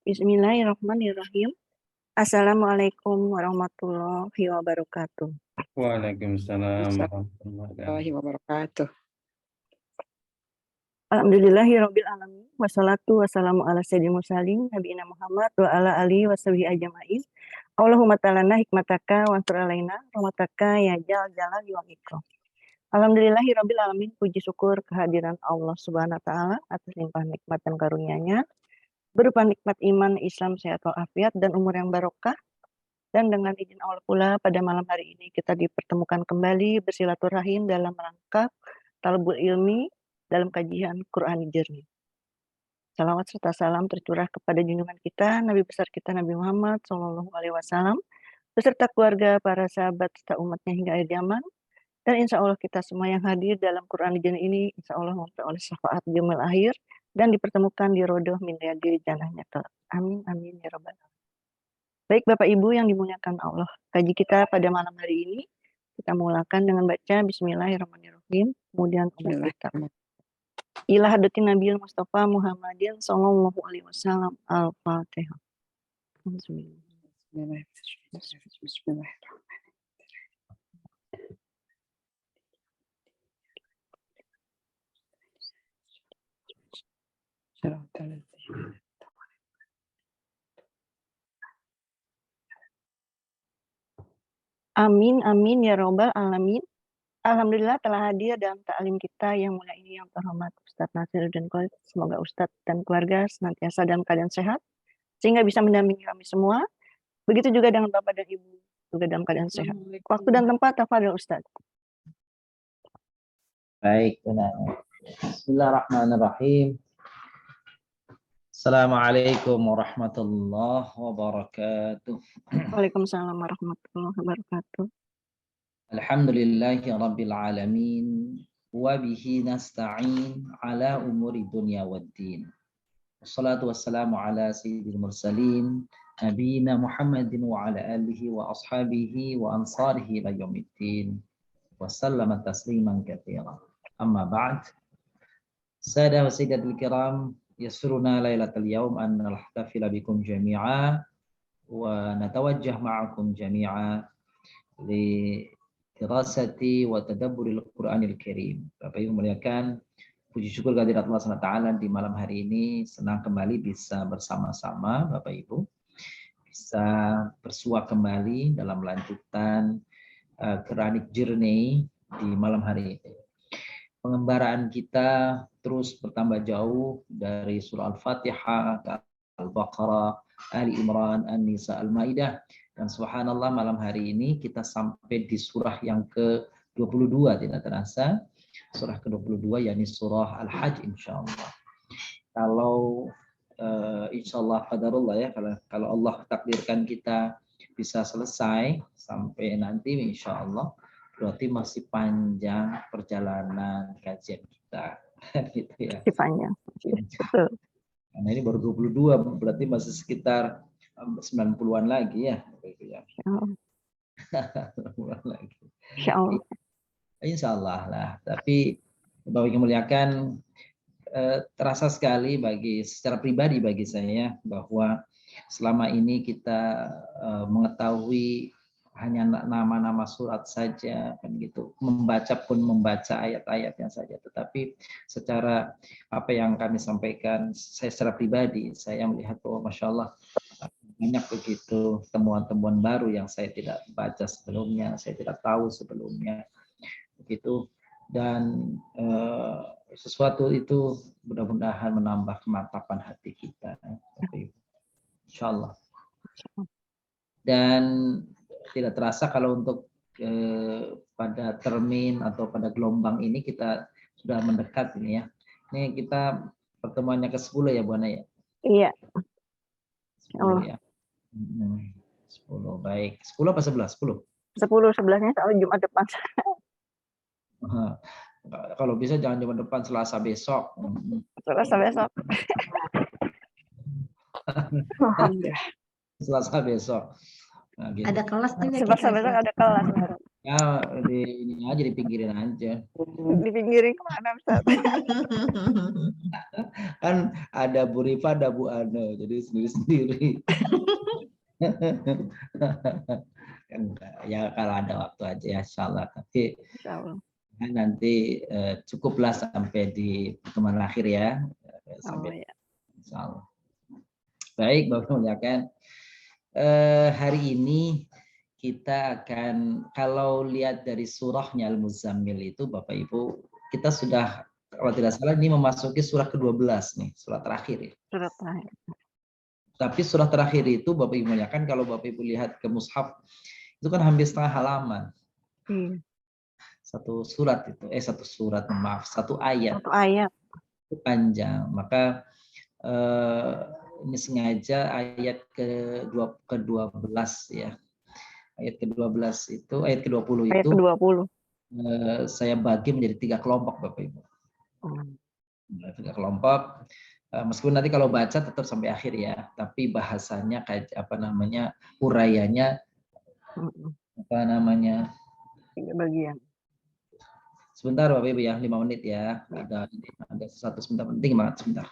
Bismillahirrahmanirrahim. Assalamualaikum warahmatullahi wabarakatuh. Waalaikumsalam warahmatullahi wabarakatuh. Alhamdulillahirabbil alamin wassalatu wassalamu ala sayyidil mursalin nabiyina Muhammad wa ala alihi washabihi ajmain. Allahumma ta'alana hikmataka wa ansur alaina rahmataka ya jalal wal ikram. Alhamdulillahirabbil alamin, puji syukur kehadiran Allah Subhanahu wa taala atas limpah nikmat dan karunia-Nya berupa nikmat iman, Islam, sehat walafiat dan umur yang barokah. Dan dengan izin Allah pula pada malam hari ini kita dipertemukan kembali bersilaturahim dalam rangka talabul ilmi dalam kajian Quran Jernih. Salawat serta salam tercurah kepada junjungan kita, Nabi besar kita Nabi Muhammad SAW, beserta keluarga, para sahabat, serta umatnya hingga akhir zaman. Dan insya Allah kita semua yang hadir dalam Quran Jernih ini, insya Allah memperoleh syafaat di yaumil akhir dan dipertemukan di rodoh min riyadil jannahnya kelak. Amin, amin, ya rabbal alamin. Baik Bapak Ibu yang dimuliakan Allah, kaji kita pada malam hari ini kita mulakan dengan baca Bismillahirrahmanirrahim, kemudian kita ila hadratin Nabil Mustafa Muhammadin sallallahu alaihi wasallam. Al-Fatihah. Amin, amin, ya robbal alamin. Alhamdulillah telah hadir dalam ta'lim kita yang mulia ini yang terhormat Ustadz Nasiruddin Khalid. Semoga Ustadz dan keluarga senantiasa dalam keadaan sehat, sehingga bisa mendampingi kami semua. Begitu juga dengan Bapak dan Ibu, juga dalam keadaan sehat. Waktu dan tempat, tafadhol Ustadz. Baik, benar. Bismillahirrahmanirrahim. Assalamualaikum warahmatullahi wabarakatuh. Waalaikumsalam warahmatullahi wabarakatuh. Alhamdulillahi rabbil alamin wa bihi nasta'in ala umuri dunya waddin. Wassalatu wassalamu ala sayyidil mursalin nabiyina Muhammadin wa ala alihi wa ashabihi wa ansarihi ila yaumiddin. Wassalamu tasliman katsira. Amma ba'd. Sadah wa sayyidatul kiram, yasruna lailatal yaum an nahtafila bikum jami'a wa natawajjah ma'akum jami'a li dirasati wa tadabburil Qur'anil Karim. Bapak Ibu muliakan, puji syukur kehadirat Allah SWT di malam hari ini senang kembali bisa bersama-sama Bapak Ibu, bisa bersua kembali dalam lanjutan Quranic Journey di malam hari ini. Pengembaraan kita terus bertambah jauh dari surah Al-Fatihah ke Al-Baqarah, Ali Imran, An-Nisa, Al-Maidah. Dan subhanallah malam hari ini kita sampai di surah yang ke-22 tidak terasa. Surah ke-22 yakni surah Al-Hajj insyaallah. Kalau insyaallah qadarullah ya, kalau Allah takdirkan kita bisa selesai sampai nanti insyaallah, berarti masih panjang perjalanan kajian kita. Gitu ya. Masih panjang. Betul. Karena ini baru 22, berarti masih sekitar 90-an lagi ya. Insya Allah lah. Tapi Bapak Ibu muliakan, terasa sekali secara pribadi bagi saya bahwa selama ini kita mengetahui hanya nama-nama surat saja kan gitu, membaca ayat-ayatnya saja, tetapi secara apa yang kami sampaikan, saya secara pribadi saya melihat bahwa masya Allah banyak begitu temuan-temuan baru yang saya tidak baca sebelumnya, saya tidak tahu sebelumnya begitu, dan sesuatu itu mudah-mudahan menambah kemantapan hati kita, insya Allah. Dan tidak terasa kalau untuk pada termin atau pada gelombang ini kita sudah mendekat ini ya. Ini kita pertemuannya ke-10 ya Bu Ana ya? Iya. 10 ya. 10 baik. 10 apa 11? 10. 11-nya soal Jumat depan. Kalau bisa jangan Jumat depan, Selasa besok. Selasa besok. Selasa besok. Nah, gitu. Ada kelas juga. Selasa besok ada kelas. Ya ini aja dipinggirin aja. Dipinggirin kemana Ustaz? Kan ada Bu Rifa, ada Bu Ano, jadi sendiri-sendiri. Ya kalau ada waktu aja ya, insya Allah. Tapi Insya Allah. nanti cukuplah sampai di pertemuan akhir ya. Oh Sampai ya. insya Allah. Baik, Bapak muliakan. Hari ini kita akan, kalau lihat dari surahnya Al-Muzammil itu Bapak Ibu, kita sudah kalau tidak salah ini memasuki surah ke-12 nih, surah terakhir ya. Surat terakhir. Tapi surah terakhir itu Bapak Ibu muliakan, kalau Bapak Ibu lihat ke mushaf itu kan hampir setengah halaman. Iya. Satu surat itu, satu surat, maaf, satu ayat. Satu ayat. Itu panjang. Maka ini sengaja ayat ke-12 ya. Ayat ke-12 itu, ayat ke-20 Ayat itu ke-20. saya bagi menjadi 3 kelompok Bapak Ibu. 3 kelompok. Meskipun nanti kalau baca tetap sampai akhir ya, tapi bahasanya kayak uraiannya 3 bagian. Sebentar Bapak Ibu ya, 5 menit ya. Ada sesuatu sebentar, penting banget sebentar.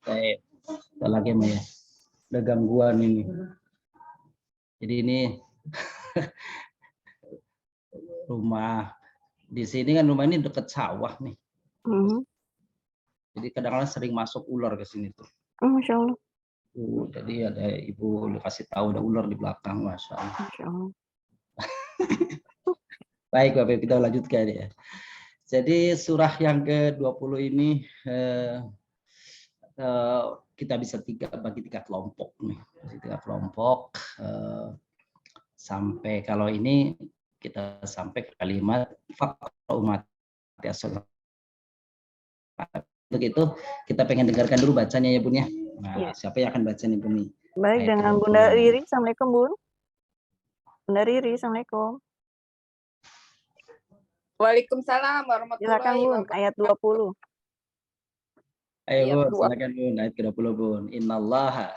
Kita lagi ya. Ada gangguan ini. Jadi ini rumah di sini kan, rumah ini dekat sawah nih. Jadi kadang-kadang sering masuk ular ke sini tuh. Masya Allah. Jadi ada ibu kasih tahu ada ular di belakang, Masya Allah. Masya Allah. Baik Bapak, kita lanjutkan ya. Jadi surah yang ke-20 ini kita bisa bagi 3 kelompok nih. 3 kelompok sampai kalau ini kita sampai ke kalimat umat ya. Untuk itu kita pengen dengarkan dulu bacanya ya Bun ya. Nah, siapa yang akan baca nih Bun nih? Baik, dengan Bunda Riri. Assalamualaikum Bun. Bunda Riri, Assalamualaikum. Waalaikumsalam warahmatullahi wabarakatuh. Ayat 20. Ayo Bun, silakan Bun, ayat ke-20 Bun. Innallaha.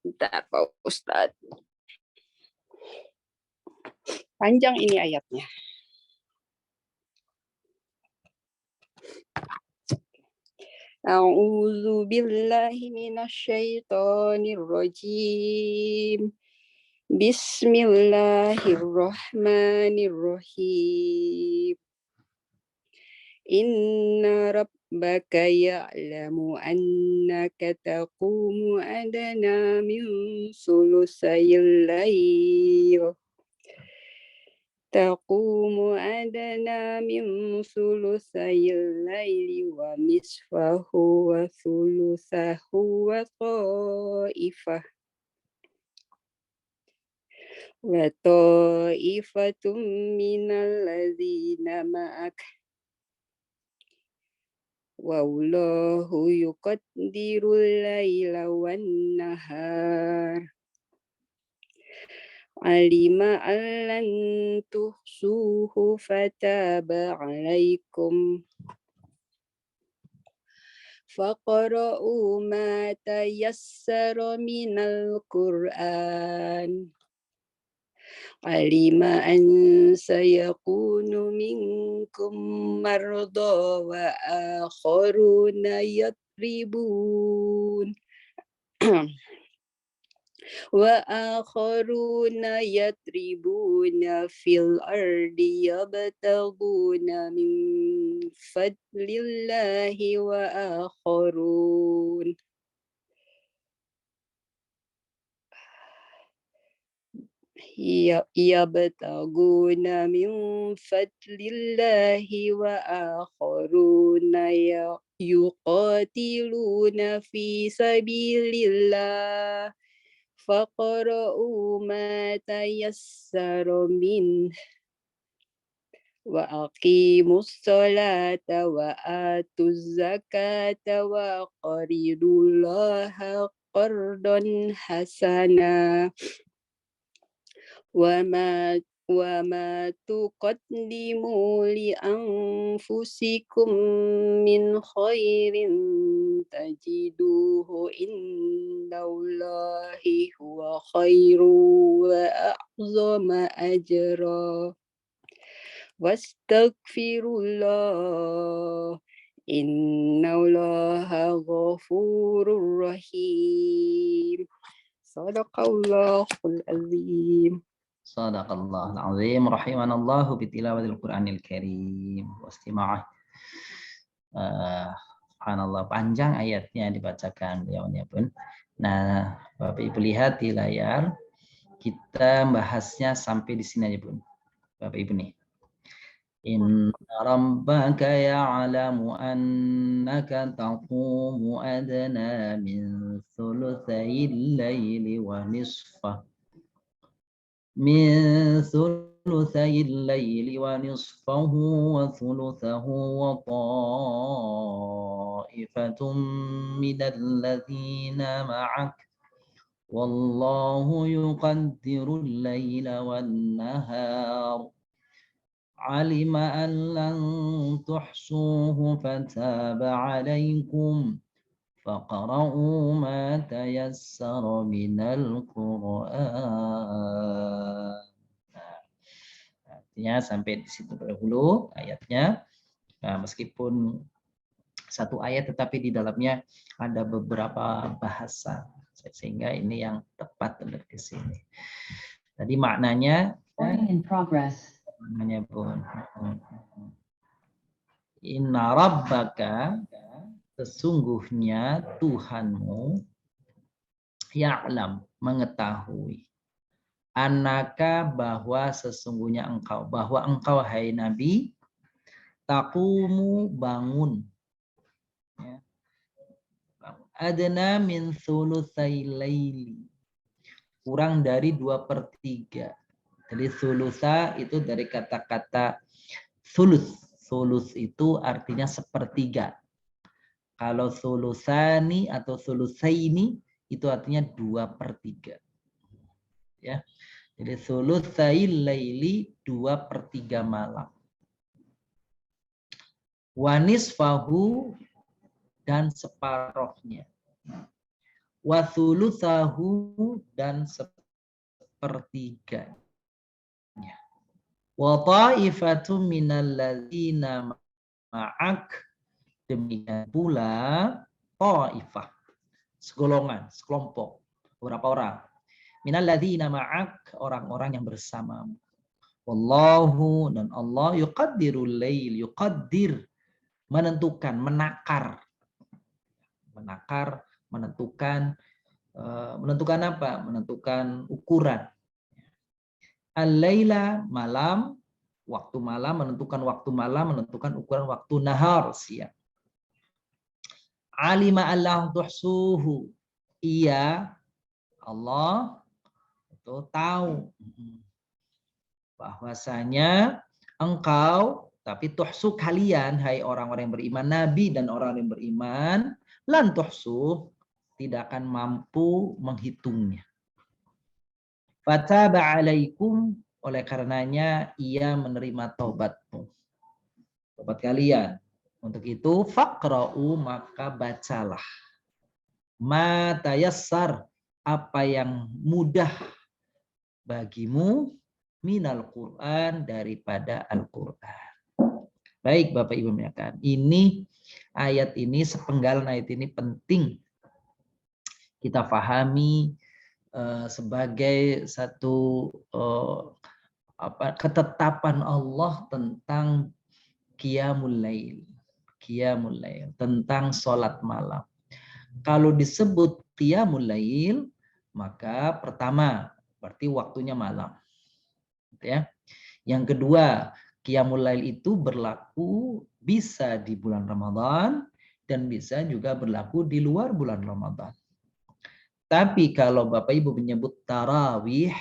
Bentar Pak Ustadz. Panjang ini ayatnya. A'udzu billahi minasyaitonir rajim. Bismillahirrahmanirrahim. Inna rabbaka ya'lamu annaka taqumu adna min sulusayil layl. Taqumu adna min sulusayil layli wa nisfahu wa sulusahu wa ta'ifah. Wa ta'ifatum minal ladzina ma'ak. Wallahu yuqaddirul laila wan nahar. Alima allan tuhsuhu fataba alaikum. Faqra'u ma tayassara minal Qur'an. Alima an sayakunu minkum marda wa akharuna yatribun. وآخرون يضربون في الأرض يبتغون من فضل الله وآخرون يبتغون من فضل الله وآخرون يقاتلون في سبيل الله فاقرؤوا ما تيسر منه وأقيموا الصلاة وآتوا الزكاة وأقرضوا الله قرضا حسنا وما تقدموا لأنفسكم من خير تجدوه عند الله هو خير وأعظم أجرا واستغفروا الله إن الله غفور رحيم صدق الله العظيم. Sadaqallahul azim rahimanallahu bitilawatil Qur'anil Karim wa istima'ah. Subhanallah, panjang ayatnya dibacakan beliaunya pun. Nah, Bapak Ibu lihat di layar, kita bahasnya sampai di sini aja pun. Bapak Ibu nih. Inna rabbaka ya'lamu annaka taqumu adna min thulutsayil laili wa nisfah من ثلثي الليل ونصفه وثلثه وطائفة من الذين معك والله يقدر الليل والنهار علم أن لن تحصوه فتاب عليكم فقرأوا ما تيسر من القرآن. Artinya sampai di situ dahulu ayatnya. Nah, meskipun satu ayat tetapi di dalamnya ada beberapa bahasa sehingga ini yang tepat untuk di sini. Tadi maknanya in progress. Maknanya pun Inna rabbaka, sesungguhnya Tuhanmu, ya'lam, mengetahui, annaka, bahwa sesungguhnya engkau, bahwa engkau hai Nabi, taqumu, bangun, ya, adna min thulutsai laili, kurang dari 2/3. Jadi thulutsa itu dari kata-kata thuluts. Thuluts itu artinya sepertiga. Kalau thulusani atau thulutsaini itu artinya 2/3. Ya. Jadi thulutsail laili 2/3 malam. Wa nisfahu, dan separohnya. Wa thulutsahu, dan sepertiganya. Wa ta'ifatun minal ladzina ma'ak, demikian pula ta'ifah, segolongan, sekelompok, beberapa orang. Minal ladzina ma'ak, orang-orang yang bersamamu. Wallahu, dan Allah, yuqaddirul lail, yuqaddir, menentukan, menakar, menentukan apa? Menentukan ukuran. Al-laila, malam, waktu malam, menentukan waktu malam, menentukan ukuran waktu nahar, siang. Alima Allah tuhsuhu, ia, Allah, itu tahu bahwasanya engkau, tapi tuhsu, kalian, hai orang-orang yang beriman, Nabi dan orang yang beriman, lan tuhsu, tidak akan mampu menghitungnya. Fataba alaikum, oleh karenanya ia menerima taubatmu, taubat kalian. Untuk itu faqra'u, maka bacalah, ma tayassar, apa yang mudah bagimu, minal Qur'an, daripada Al-Qur'an. Baik Bapak Ibu menyatakan, ini ayat ini, sepenggalan ayat ini penting kita pahami sebagai satu ketetapan Allah tentang qiyamul lail. Qiyamul lail, tentang sholat malam. Kalau disebut qiyamul lail, maka pertama berarti waktunya malam. Ya. Yang kedua, qiyamul lail itu berlaku bisa di bulan Ramadan dan bisa juga berlaku di luar bulan Ramadan. Tapi kalau Bapak Ibu menyebut tarawih,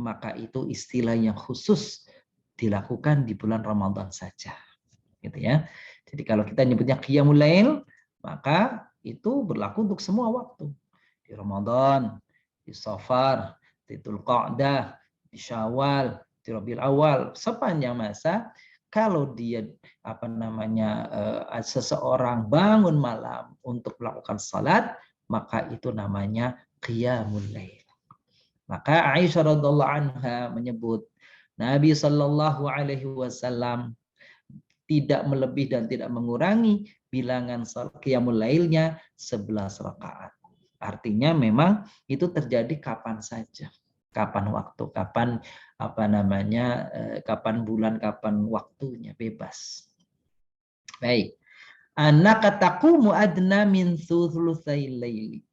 maka itu istilah yang khusus dilakukan di bulan Ramadan saja. Gitu ya. Jadi kalau kita nyebutnya qiyamul lail, maka itu berlaku untuk semua waktu. Di Ramadan, di Safar, di Dzulqa'dah, di Syawal, di Rabiul Awal, sepanjang masa kalau dia seseorang bangun malam untuk melakukan salat, maka itu namanya qiyamul lail. Maka Aisyah radhiallahu anha menyebut Nabi Shallallahu alaihi wasallam tidak melebih dan tidak mengurangi bilangan qiyamul lailnya 11 rakaat. Artinya memang itu terjadi kapan saja. Kapan waktu, kapan kapan bulan, kapan waktunya, bebas. Baik. Annaka taqumu adna min thulutsail laili.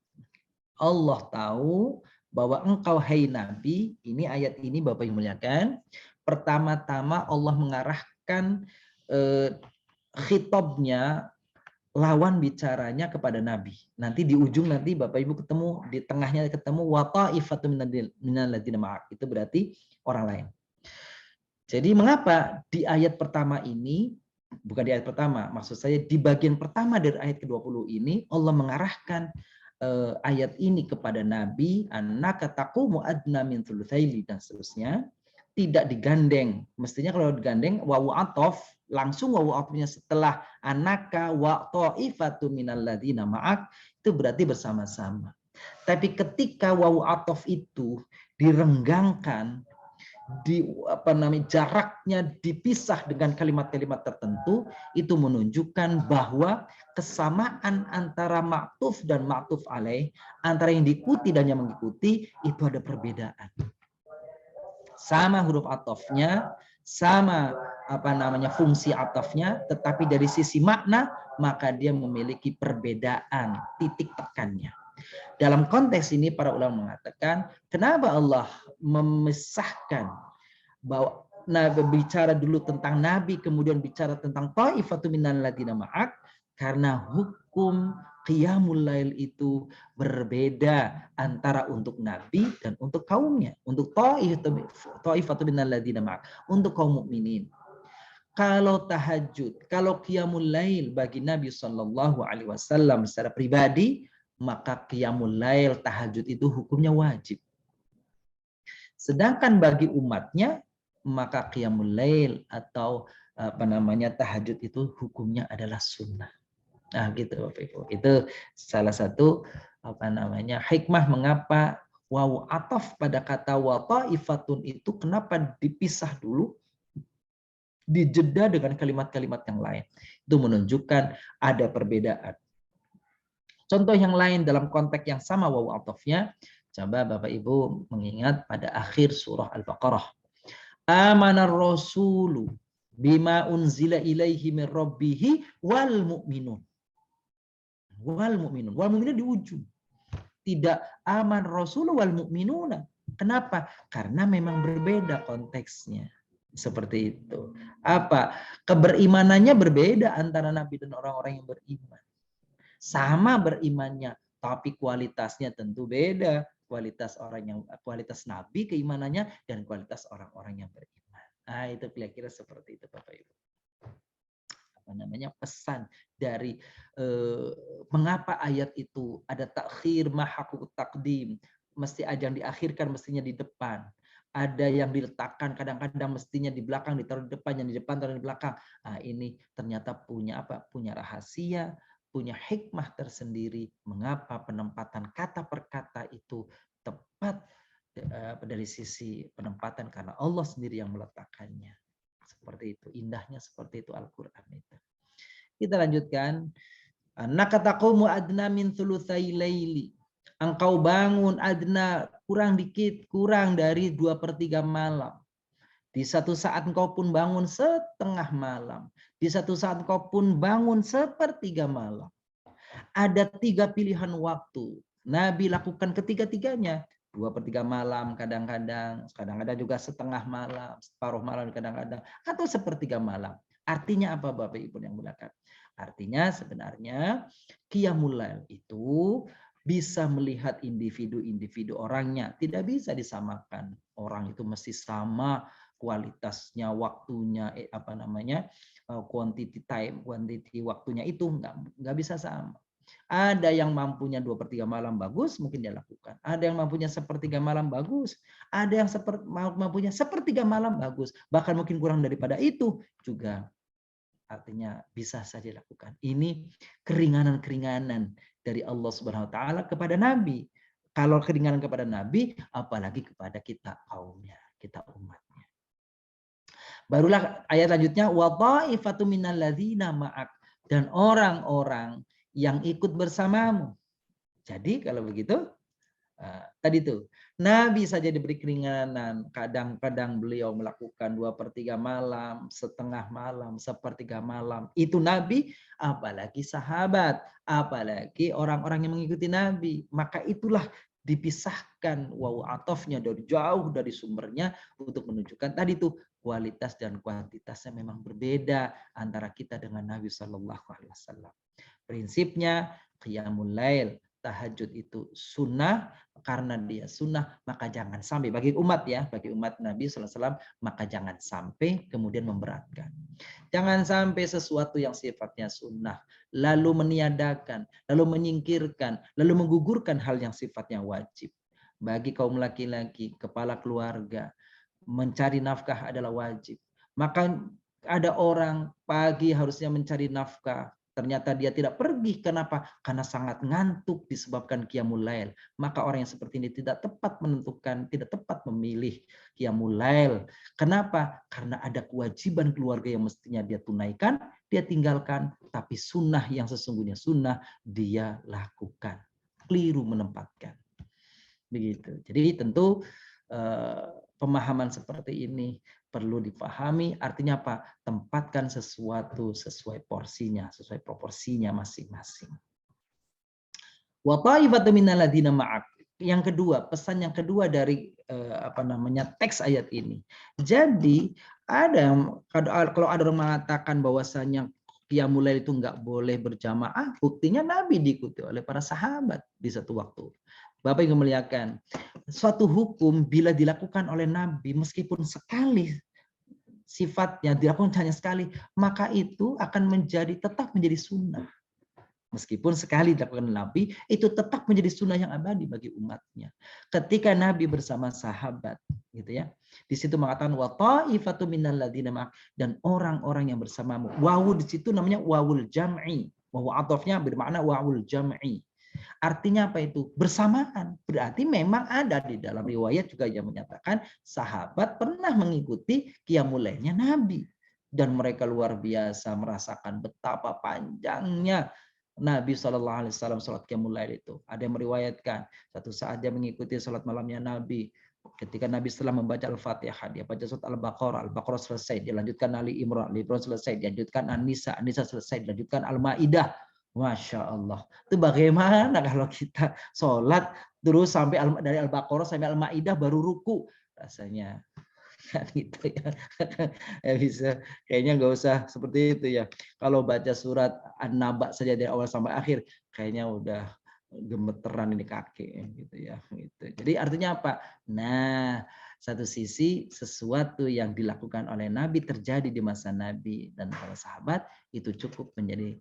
Allah tahu bahwa engkau hai Nabi, ini ayat ini Bapak yang muliakan, pertama-tama Allah mengarahkan khitabnya, lawan bicaranya kepada Nabi. Nanti di ujung nanti Bapak Ibu ketemu, di tengahnya ketemu wa ta'ifatu minal ladzina ma'ak. Itu berarti orang lain. Jadi mengapa di ayat pertama ini, bukan di ayat pertama, maksud saya di bagian pertama dari ayat ke-20 ini Allah mengarahkan ayat ini kepada Nabi, annaka taqumu adna min thulutsaili dan seterusnya, tidak digandeng. Mestinya kalau digandeng wawu athof, langsung wawu athofnya setelah annaka wa ta'ifatu minal ladzina ma'ak, itu berarti bersama-sama. Tapi ketika wawu athof itu direnggangkan, jaraknya dipisah dengan kalimat-kalimat tertentu, itu menunjukkan bahwa kesamaan antara ma'tuf dan ma'tuf alaih, antara yang diikuti dan yang mengikuti, itu ada perbedaan. Sama huruf atofnya, sama fungsi atofnya, tetapi dari sisi makna maka dia memiliki perbedaan titik tekannya. Dalam konteks ini para ulama mengatakan, kenapa Allah memisahkan bahwa bicara dulu tentang Nabi, kemudian bicara tentang ta'ifatu minal ladzina ma'ak, karena hukum qiyamul lail itu berbeda antara untuk Nabi dan untuk kaumnya, untuk ta'ifatu minal ladzina ma'ak, untuk kaum mukminin. Kalau tahajud, kalau qiyamul lail bagi Nabi Shallallahu alaihi wasallam secara pribadi, maka qiyamul lail tahajud itu hukumnya wajib. Sedangkan bagi umatnya, maka qiyamul lail atau tahajud itu hukumnya adalah sunnah. Nah, gitu Bapak Ibu. Itu salah satu hikmah mengapa wawu ataf pada kata wa ta'ifatun itu kenapa dipisah dulu, dijeda dengan kalimat-kalimat yang lain. Itu menunjukkan ada perbedaan. Contoh yang lain dalam konteks yang sama wawu atofnya, coba Bapak Ibu mengingat pada akhir surah Al-Baqarah. Amanar rasulu bima unzila ilaihi min rabbihi wal mu'minun. Wal mu'minun. Wal mu'minun di ujung. Tidak aman rasulu wal mu'minuna. Kenapa? Karena memang berbeda konteksnya. Seperti itu. Apa? Keberimanannya berbeda antara Nabi dan orang-orang yang beriman. Sama berimannya, tapi kualitasnya tentu beda. Kualitas Nabi keimanannya dan kualitas orang-orang yang beriman. Nah, itu kira-kira seperti itu Bapak Ibu. Pesan dari mengapa ayat itu ada takhir mahaqut takdim, mesti ada yang diakhirkan, mestinya di depan. Ada yang diletakkan kadang-kadang mestinya di belakang, ditaruh di depan, yang di depan taruh di belakang. Nah, ini ternyata punya punya rahasia, punya hikmah tersendiri mengapa penempatan kata per kata itu tepat dari sisi penempatan, karena Allah sendiri yang meletakkannya. Seperti itu, indahnya seperti itu Al-Quran itu. Kita lanjutkan. Nakataqumu adna min thulutsai laili. Engkau bangun adna kurang dikit, kurang dari 2/3 malam. Di satu saat engkau pun bangun setengah malam. Di satu saat engkau pun bangun 1/3 malam. Ada 3 pilihan waktu. Nabi lakukan ketiga-tiganya. 2/3 malam kadang-kadang juga setengah malam, separuh malam kadang-kadang, atau 1/3 malam. Artinya apa Bapak Ibu yang muliakan? Artinya sebenarnya qiyamul lail itu bisa melihat individu-individu orangnya. Tidak bisa disamakan. Orang itu mesti sama kualitasnya, waktunya, quantity waktunya itu nggak bisa sama. Ada yang mampunya 2/3 malam bagus, mungkin dia lakukan. Ada yang mampunya 1/3 malam bagus. Ada yang mampunya 1/3 malam bagus. Bahkan mungkin kurang daripada itu juga. Artinya bisa saja dilakukan. Ini keringanan-keringanan dari Allah Subhanahu wa taala kepada Nabi. Kalau keringanan kepada Nabi, apalagi kepada kita kaumnya, kita umatnya. Barulah ayat lanjutnya wa ta'ifatu minal ladzina ma'ak, dan orang-orang yang ikut bersamamu. Jadi kalau begitu tadi tuh Nabi saja diberi keringanan, kadang-kadang beliau melakukan 2/3 malam, setengah malam, 1/3 malam. Itu Nabi, apalagi sahabat, apalagi orang-orang yang mengikuti Nabi. Maka itulah dipisahkan wawu atofnya dari jauh dari sumbernya untuk menunjukkan tadi tuh kualitas dan kuantitasnya memang berbeda antara kita dengan Nabi Shallallahu Alaihi Wasallam. Prinsipnya qiyamul lail, tahajud itu sunnah, karena dia sunnah maka jangan sampai bagi umat Nabi SAW, maka jangan sampai kemudian memberatkan. Jangan sampai sesuatu yang sifatnya sunnah lalu meniadakan, lalu menyingkirkan, lalu menggugurkan hal yang sifatnya wajib. Bagi kaum laki-laki, kepala keluarga, mencari nafkah adalah wajib. Maka ada orang pagi harusnya mencari nafkah, ternyata dia tidak pergi. Kenapa? Karena sangat ngantuk disebabkan qiyamul lail. Maka orang yang seperti ini tidak tepat menentukan, tidak tepat memilih qiyamul lail. Kenapa? Karena ada kewajiban keluarga yang mestinya dia tunaikan, dia tinggalkan. Tapi sunnah yang sesungguhnya sunnah, dia lakukan. Keliru menempatkan. Begitu. Jadi tentu pemahaman seperti ini perlu dipahami. Artinya apa? Tempatkan sesuatu sesuai porsinya, sesuai proporsinya masing-masing. Wa ta'ifatu minal ladzina ma'ak. Yang kedua, pesan yang kedua dari teks ayat ini. Jadi kalau ada orang mengatakan bahwasanya qiyamul lail itu enggak boleh berjamaah, buktinya Nabi diikuti oleh para sahabat di satu waktu. Bapak yang memuliakan, suatu hukum bila dilakukan oleh Nabi meskipun sekali sifatnya dilakukan hanya sekali, maka itu akan tetap menjadi sunnah. Meskipun sekali dilakukan Nabi, itu tetap menjadi sunnah yang abadi bagi umatnya. Ketika Nabi bersama sahabat, gitu ya, di situ mengatakan wa ta'ifatu minal ladzina ma'ak, dan orang-orang yang bersamamu. Wawu di situ namanya wawul jam'i. Wawu atofnya bermakna wawul jam'i. Artinya apa itu? Bersamaan. Berarti memang ada di dalam riwayat juga yang menyatakan sahabat pernah mengikuti qiyamul lailnya Nabi. Dan mereka luar biasa merasakan betapa panjangnya Nabi SAW salat qiyamul lail itu. Ada yang meriwayatkan satu saat dia mengikuti salat malamnya Nabi. Ketika Nabi setelah membaca Al-Fatihah, dia baca surat Al-Baqarah, Al-Baqarah selesai, dilanjutkan Ali Imran, Ali Imran selesai, dilanjutkan An-Nisa, An-Nisa selesai, dilanjutkan Al-Maidah. Masya Allah. Itu bagaimana kalau kita sholat terus sampai dari Al-Baqarah sampai Al-Maidah baru ruku, rasanya kan gitu ya. Ya bisa, kayaknya nggak usah seperti itu ya. Kalau baca surat An-Naba saja dari awal sampai akhir, kayaknya udah gemeteran ini kaki gitu ya. Gitu. Jadi artinya apa? Nah, satu sisi sesuatu yang dilakukan oleh Nabi terjadi di masa Nabi dan para sahabat itu cukup menjadi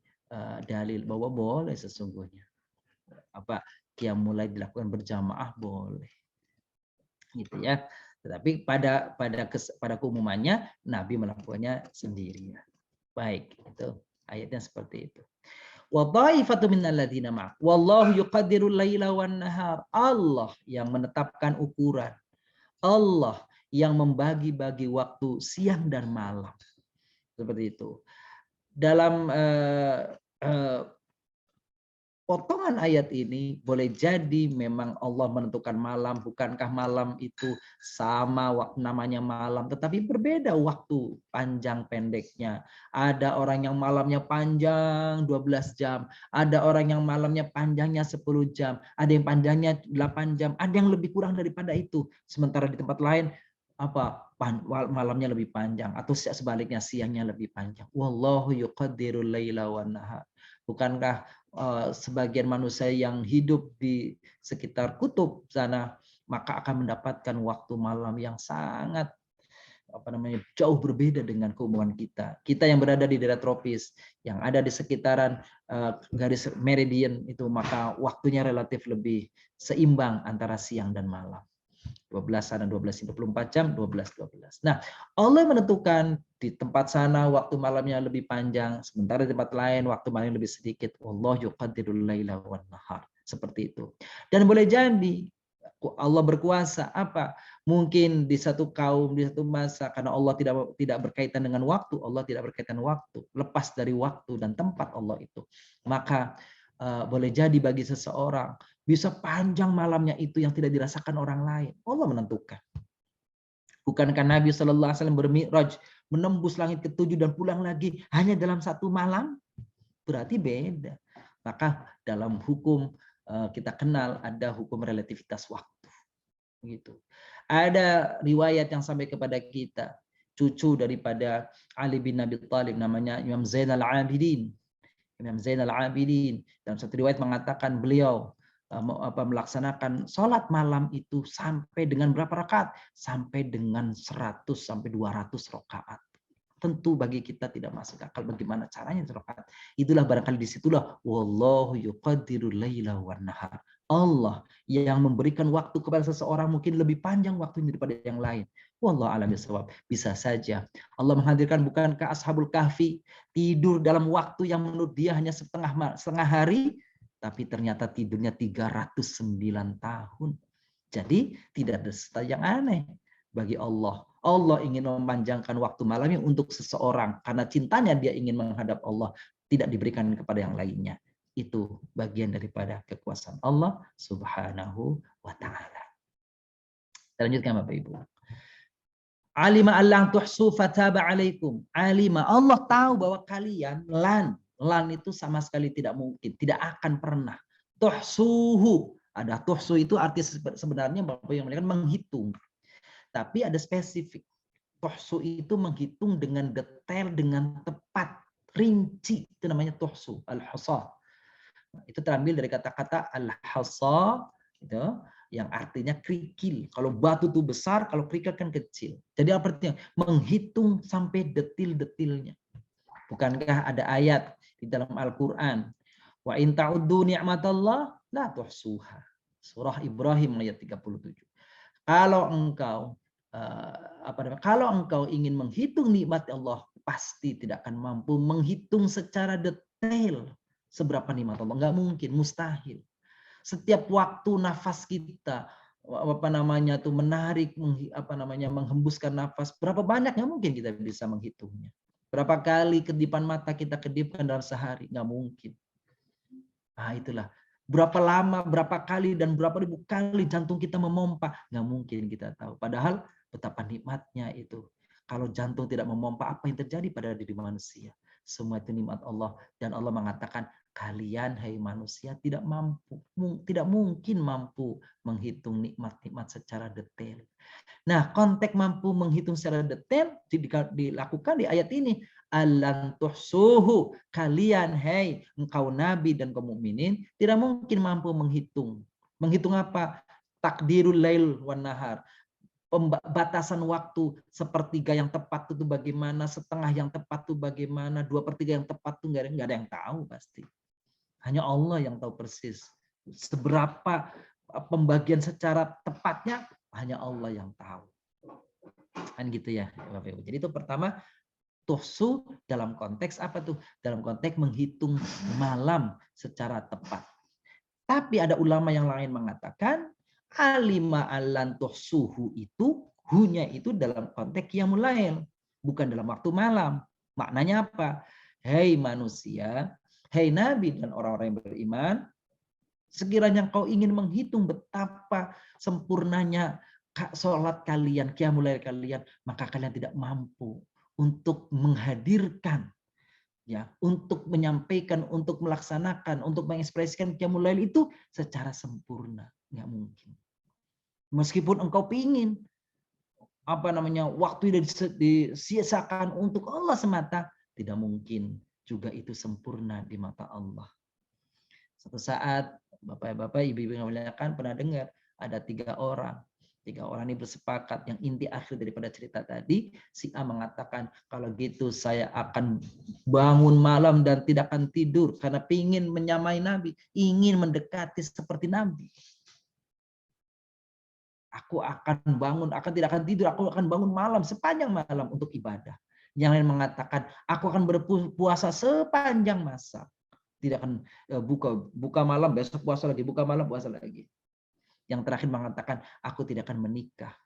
dalil bahwa boleh sesungguhnya qiyamul lail dilakukan berjamaah boleh, gitu ya. Tetapi pada keumumannya Nabi melakukannya sendiri. Baik, itu ayatnya seperti itu. Wa ta'ifatu minal ladzina ma'ak wallahu yuqaddirul laila wan nahar. Allah yang menetapkan ukuran. Allah yang membagi-bagi waktu siang dan malam. Seperti itu. Dalam potongan ayat ini boleh jadi memang Allah menentukan malam, bukankah malam itu sama namanya malam, tetapi berbeda waktu panjang pendeknya. Ada orang yang malamnya panjang 12 jam, ada orang yang malamnya panjangnya 10 jam, ada yang panjangnya 8 jam, ada yang lebih kurang daripada itu. Sementara di tempat lain malamnya lebih panjang atau sebaliknya siangnya lebih panjang. Wallahu yuqaddirul laila wan nahar. Bukankah sebagian manusia yang hidup di sekitar kutub sana maka akan mendapatkan waktu malam yang sangat jauh berbeda dengan keumuman kita. Kita yang berada di daerah tropis, yang ada di sekitaran garis meridian itu, maka waktunya relatif lebih seimbang antara siang dan malam. 12 sana 12 24 jam 12. Nah, Allah menentukan di tempat sana waktu malamnya lebih panjang, sementara di tempat lain waktu malamnya lebih sedikit. Allah yuqaddirul laila wan nahar. Seperti itu. Dan boleh jadi Allah berkuasa apa? Mungkin di satu kaum, di satu masa, karena Allah tidak berkaitan dengan waktu, Allah tidak berkaitan waktu, lepas dari waktu dan tempat Allah itu. Maka boleh jadi bagi seseorang bisa panjang malamnya itu yang tidak dirasakan orang lain. Allah menentukan. Bukankah Nabi SAW bermi'raj, menembus langit ke-7 dan pulang lagi hanya dalam satu malam? Berarti beda. Maka dalam hukum kita kenal ada hukum relativitas waktu. Gitu. Ada riwayat yang sampai kepada kita, cucu daripada Ali bin Abi Thalib, namanya Imam Zainal Abidin. Imam Zainal Abidin dalam satu riwayat mengatakan beliau melaksanakan sholat malam itu sampai dengan berapa rakaat? Sampai dengan 100 sampai 200 rakaat. Tentu bagi kita tidak masuk akal bagaimana caranya rakaat. Itulah barangkali disitulah wallahu yuqaddirul laila wan nahar. Allah yang memberikan waktu kepada seseorang mungkin lebih panjang waktunya daripada yang lain. Wallahu a'lam bishawab. Bisa saja Allah menghadirkan, bukankah Ashabul Kahfi tidur dalam waktu yang menurut dia hanya setengah hari, tapi ternyata tidurnya 309 tahun. Jadi tidak ada sesuatu yang aneh bagi Allah. Allah ingin memanjangkan waktu malamnya untuk seseorang karena cintanya dia ingin menghadap Allah, tidak diberikan kepada yang lainnya. Itu bagian daripada kekuasaan Allah Subhanahu wa taala. Kita lanjutkan Bapak Ibu. Alima allang tuhsu fataba alaikum. Alima, Allah tahu bahwa kalian lan itu sama sekali tidak mungkin, tidak akan pernah. Tuhsuhu, ada tuhsu itu arti sebenarnya Bapak yang menghitung. Tapi ada spesifik. Tuhsu itu menghitung dengan detail, dengan tepat, rinci. Itu namanya tuhsu, al-hasa. Itu terambil dari kata-kata al-hasa, gitu, yang artinya kerikil. Kalau batu itu besar, kalau kerikil kan kecil. Jadi apa artinya? Menghitung sampai detil-detilnya. Bukankah ada ayat di dalam Al-Quran? Wa in ta'uddu ni'matallah la tuhsuha. Surah Ibrahim ayat 37. Kalau engkau ingin menghitung nikmat Allah, pasti tidak akan mampu menghitung secara detail seberapa nikmat Allah. Enggak mungkin, mustahil. Setiap waktu nafas kita menarik, menghembuskan nafas, berapa banyak nggak mungkin kita bisa menghitungnya. Berapa kali kedipan mata kita kedipkan dalam sehari, nggak mungkin. Nah itulah. Berapa lama, berapa kali, dan berapa ribu kali jantung kita memompa, nggak mungkin kita tahu. Padahal betapa nikmatnya itu. Kalau jantung tidak memompa, apa yang terjadi pada diri manusia? Semua itu nikmat Allah. Dan Allah mengatakan, kalian hai manusia tidak mungkin mampu menghitung nikmat-nikmat secara detail. Nah, konteks mampu menghitung secara detail dilakukan di ayat ini. Alan tuhsuhu, kalian hai engkau nabi dan kaum mukminin tidak mungkin mampu menghitung. Menghitung apa? Takdirul lail wan nahar. Batasan waktu, sepertiga yang tepat itu bagaimana, setengah yang tepat itu bagaimana, 2/3 yang tepat itu nggak ada yang tahu pasti. Hanya Allah yang tahu persis. Seberapa pembagian secara tepatnya, hanya Allah yang tahu. Kan gitu ya, Bapak Ibu. Jadi itu pertama, tuhsu dalam konteks apa tuh? Dalam konteks menghitung malam secara tepat. Tapi ada ulama yang lain mengatakan, alima alan tuhsuhu itu, hunya itu dalam konteks qiyamul lail, bukan dalam waktu malam. Maknanya apa? Hei manusia, hei Nabi dan orang-orang yang beriman, Sekiranya engkau ingin menghitung betapa sempurnanya sholat kalian, qiyamul lail kalian, maka kalian tidak mampu untuk menghadirkan, ya, untuk menyampaikan, untuk melaksanakan, untuk mengekspresikan qiyamul lail itu secara sempurna. Nggak mungkin. Meskipun engkau pingin waktu disia-siakan untuk Allah semata, tidak mungkin juga itu sempurna di mata Allah. Suatu saat, bapak-bapak, ibu-ibu yang muliakan, pernah dengar ada 3 orang. 3 orang ini bersepakat, yang inti akhir daripada cerita tadi, si A mengatakan, kalau gitu saya akan bangun malam dan tidak akan tidur karena ingin menyamai Nabi, ingin mendekati seperti Nabi. Aku akan bangun, tidak akan tidur, aku akan bangun malam, sepanjang malam untuk ibadah. Yang lain mengatakan, aku akan berpuasa sepanjang masa. Tidak akan buka malam, besok puasa lagi, buka malam, puasa lagi. Yang terakhir mengatakan, aku tidak akan menikah.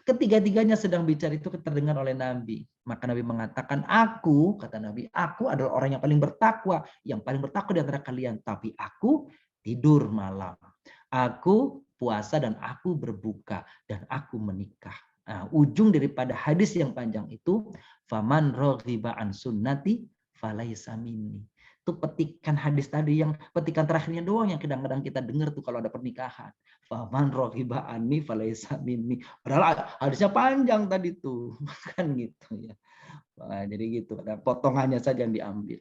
Ketiga-tiganya sedang bicara itu terdengar oleh Nabi. Maka Nabi mengatakan, kata Nabi, aku adalah orang yang paling bertakwa di antara kalian. Tapi aku tidur malam. Aku puasa dan aku berbuka dan aku menikah. Ujung daripada hadis yang panjang itu, faman raghiba an sunnati falaisa minni. Itu petikan hadis tadi, yang petikan terakhirnya doang yang kadang-kadang kita dengar tuh kalau ada pernikahan. Faman raghiba anni falaisa minni. Padahal hadisnya panjang tadi tuh. Kan gitu ya. Jadi gitu, ada potongannya saja yang diambil.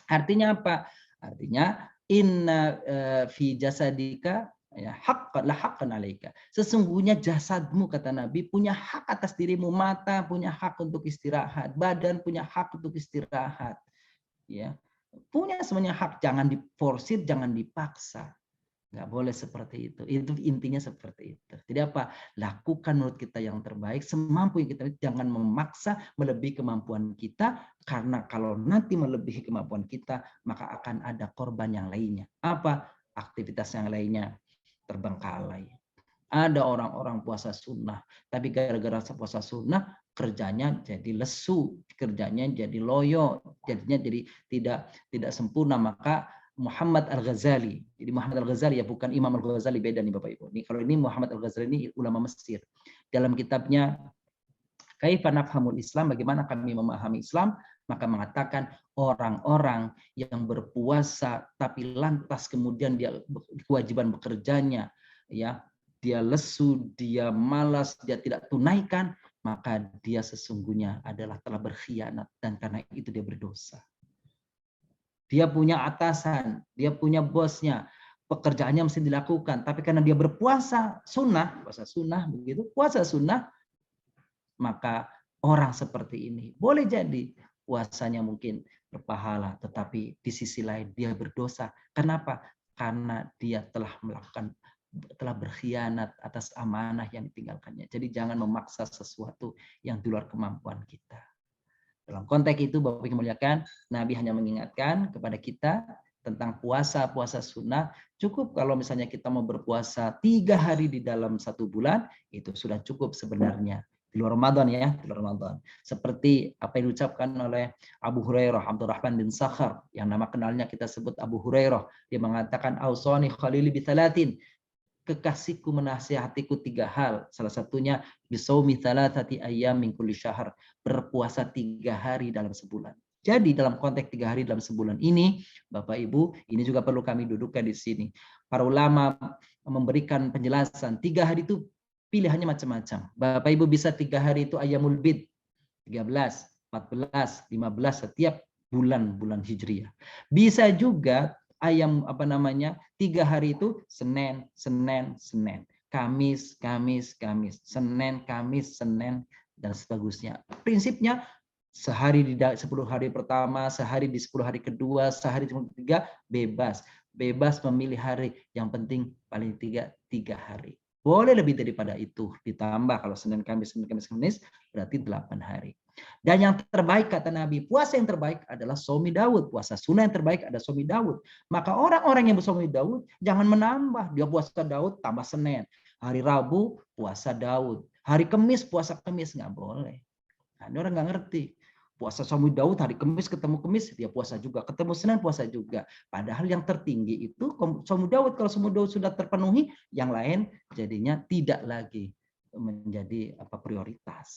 Artinya apa? Artinya inna fi jasadika ya haqqan alaika. Sesungguhnya jasadmu, kata Nabi, punya hak atas dirimu. Mata punya hak untuk istirahat, badan punya hak untuk istirahat. Ya. Punya semuanya hak, jangan diforsir, jangan dipaksa. Nggak boleh seperti itu. Itu intinya seperti itu. Jadi apa? Lakukan menurut kita yang terbaik, semampu yang kita, jangan memaksa melebihi kemampuan kita, karena kalau nanti melebihi kemampuan kita, maka akan ada korban yang lainnya. Apa? Aktivitas yang lainnya terbengkalai. Ada orang-orang puasa sunnah, tapi gara-gara puasa sunnah kerjanya jadi lesu, kerjanya jadi loyo, jadinya jadi tidak sempurna. Maka Muhammad Al-Ghazali, jadi Muhammad Al-Ghazali ya, bukan Imam Al-Ghazali, beda nih Bapak Ibu. Ini kalau ini Muhammad Al-Ghazali ini ulama Mesir. Dalam kitabnya Kaifa Nafhamul Islam, bagaimana kami memahami Islam, maka mengatakan orang-orang yang berpuasa tapi lantas kemudian dia kewajiban bekerjanya, ya, dia lesu, dia malas, dia tidak tunaikan, maka dia sesungguhnya adalah telah berkhianat, dan karena itu dia berdosa. Dia punya atasan, dia punya bosnya, pekerjaannya mesti dilakukan, tapi karena dia berpuasa sunnah, puasa sunnah, maka orang seperti ini boleh jadi puasanya mungkin berpahala, tetapi di sisi lain dia berdosa. Kenapa? Karena dia telah berkhianat atas amanah yang ditinggalkannya. Jadi jangan memaksa sesuatu yang di luar kemampuan kita. Dalam konteks itu, Bapak Ibu muliakan, Nabi hanya mengingatkan kepada kita tentang puasa sunnah. Cukup kalau misalnya kita mau berpuasa 3 hari di dalam 1 bulan, itu sudah cukup sebenarnya. Di luar Ramadan ya, di luar Ramadan. Seperti apa yang diucapkan oleh Abu Hurairah, Abdurrahman bin Sakhar, yang nama kenalnya kita sebut Abu Hurairah. Dia mengatakan, Ausani khalili bitalatin. Kekasihku menasihatiku 3 hal. Salah satunya bisaumi thalathati ayyam min kulli syahr, berpuasa 3 hari dalam sebulan. Jadi dalam konteks 3 hari dalam sebulan ini, Bapak Ibu, ini juga perlu kami dudukkan di sini. Para ulama memberikan penjelasan, 3 hari itu pilihannya macam-macam. Bapak Ibu bisa 3 hari itu ayyamul bid, 13, 14, 15 setiap bulan Hijriah. Bisa juga 3 hari itu Senin, Kamis, Senin, Kamis, Senin, dan seterusnya. Prinsipnya sehari di 10 hari pertama, sehari di 10 hari kedua, sehari di 10 ketiga, bebas memilih hari, yang penting paling 3 hari. Boleh lebih daripada itu, ditambah kalau Senin, Kamis, berarti 8 hari. Dan yang terbaik, kata Nabi, puasa yang terbaik adalah Shaumi Daud. Puasa sunnah yang terbaik ada Shaumi Daud. Maka orang-orang yang berShaumi Daud, jangan menambah. Dia puasa Daud tambah Senin. Hari Rabu puasa Daud. Hari Kamis puasa Kamis. Nggak boleh. Nah, ini orang nggak ngerti. Puasa Saum Daud hari Kamis ketemu Kamis, dia puasa juga. Ketemu Senin puasa juga. Padahal yang tertinggi itu Saum Daud. Kalau Saum Daud sudah terpenuhi, yang lain jadinya tidak lagi menjadi prioritas.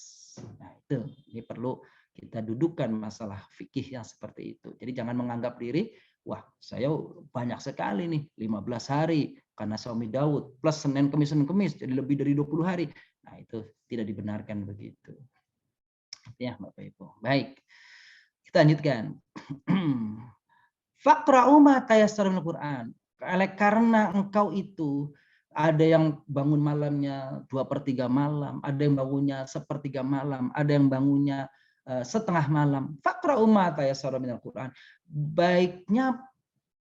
Nah, itu ini perlu kita dudukkan masalah fikih yang seperti itu. Jadi jangan menganggap diri, wah saya banyak sekali nih 15 hari karena Saum Daud plus Senin Kamis, jadi lebih dari 20 hari. Nah, itu tidak dibenarkan begitu. Ya, Bapak Ibu. Baik. Kita lanjutkan. Faqra'u ma tayassara minal Qur'an. Karena engkau itu ada yang bangun malamnya 2/3 malam, ada yang bangunnya 1/3 malam, ada yang bangunnya setengah malam. Faqra'u ma tayassara minal Qur'an. Baiknya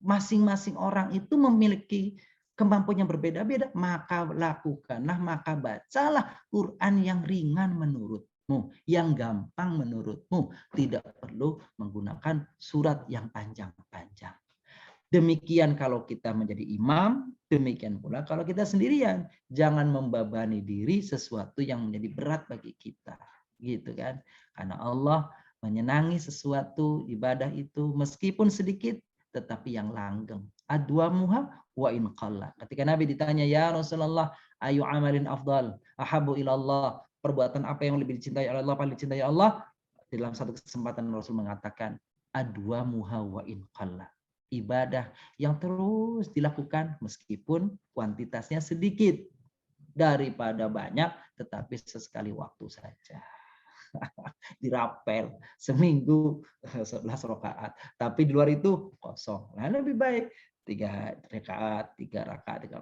masing-masing orang itu memiliki kemampuan yang berbeda-beda, maka lakukanlah, maka bacalah Quran yang ringan menurutmu, yang gampang menurutmu, tidak perlu menggunakan surat yang panjang-panjang. Demikian kalau kita menjadi imam, demikian pula kalau kita sendirian, jangan membebani diri sesuatu yang menjadi berat bagi kita, gitu kan? Karena Allah menyenangi sesuatu ibadah itu meskipun sedikit, tetapi yang langgeng. Adwamuha wa in qalla. Ketika Nabi ditanya, ya Rasulullah, ayu amalin afdal, ahabu ilallah, perbuatan apa yang lebih dicintai oleh Allah, paling dicintai Allah? Dalam satu kesempatan Rasul mengatakan, adwamuha wa in qalla. Ibadah yang terus dilakukan meskipun kuantitasnya sedikit daripada banyak, tetapi sesekali waktu saja. Dirapel seminggu 11 rakaat, tapi di luar itu kosong. Nah, lebih baik 3 rakaat,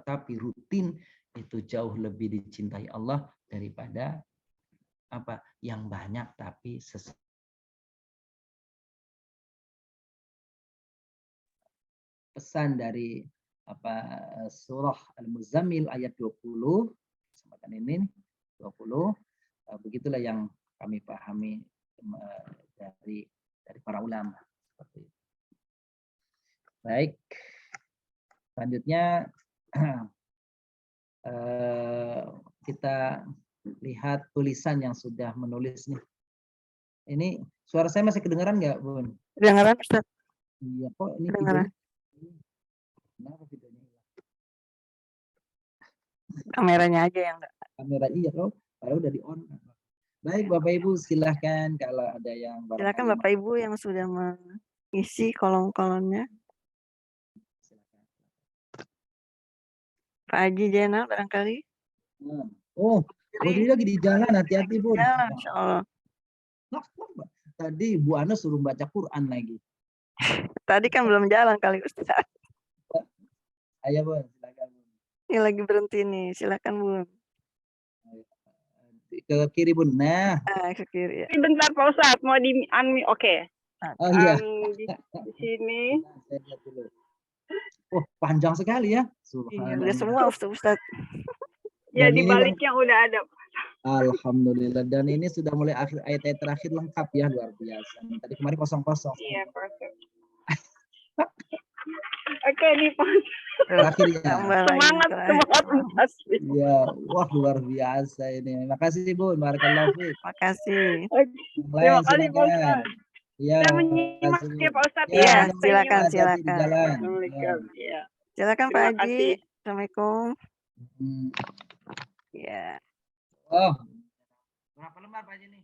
tapi rutin itu jauh lebih dicintai Allah daripada yang banyak tapi pesan dari surah Al-Muzammil ayat 20 kesempatan ini 20 begitulah yang kami pahami dari para ulama seperti itu. Baik, selanjutnya kita lihat tulisan yang sudah menulis nih. Ini suara saya masih kedengaran nggak, Bun? Kedengaran, Ustaz? Iya, kok ini Kedengaran. Kenapa videonya hilang? Kameranya aja yang enggak. Kamera iya loh, padahal udah di on. Baik, Bapak Ibu silahkan kalau ada yang Silakan Bapak Ibu yang sudah mengisi kolom-kolomnya. Pak Haji Jenal barangkali. Oh, Budi lagi di jalan, hati-hati Bun. Jalan, Insya Allah. Tadi Bu Ana suruh baca Quran lagi. Tadi kan belum jalan kali Ustaz. Ayo Bun, silakan Bun. Ini lagi berhenti nih, silakan Bun. Ke kiri Bun. Nah. Ke kiri ya. Bentar Pak Ustaz, mau di unmute. Oke. Oh iya. Di sini. Oh, panjang sekali ya. Iya, udah semua Ustaz. Ya, di baliknya udah ada. Alhamdulillah. Dan ini sudah mulai ayat-ayat terakhir lengkap ya, luar biasa. Tadi kemarin kosong-kosong. Iya, perfect. Oke, nih Pak. Terakhirnya. Semangat. Iya, wah luar biasa ini. Makasih Bun, barakallahu fiik. Makasih. Terima kasih Pak Ustaz. Iya, Saya menyimak ya Pak Ustaz. Iya, silakan. Iya. Silakan Pak Haji. Assalamualaikum. Ya. Oh, berapa lembar Pak Haji nih?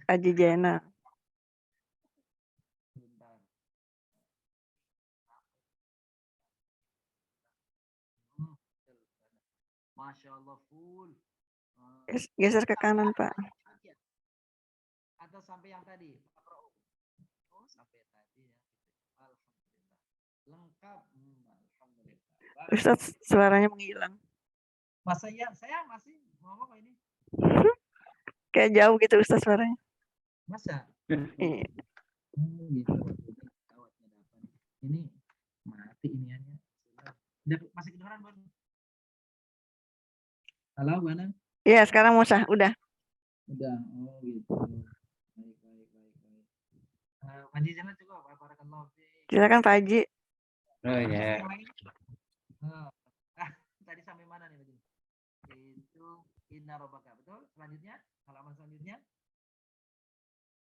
Haji Jena. Masya Allah full. Geser ke kanan Pak. Atau sampai yang tadi? Oh, sampai tadi ya. Alhamdulillah. Lengkap. Alhamdulillah. Ustaz, suaranya menghilang. Masa ya, saya masih ngomong ini. Kayak jauh gitu Ustaz suaranya. Masa? Iya. Gitu. Ini mati ini hanya. Masih kedengaran Bun? Halo, mana? Iya, sekarang Musa, udah. Udah, oh gitu. Baik. Haji Jana cukup, barakallahu fiik. Silakan Pak Haji. Oh ya. Tadi sampai mana nih Haji? Itu inna rabbaka, betul? Selanjutnya, halaman selanjutnya.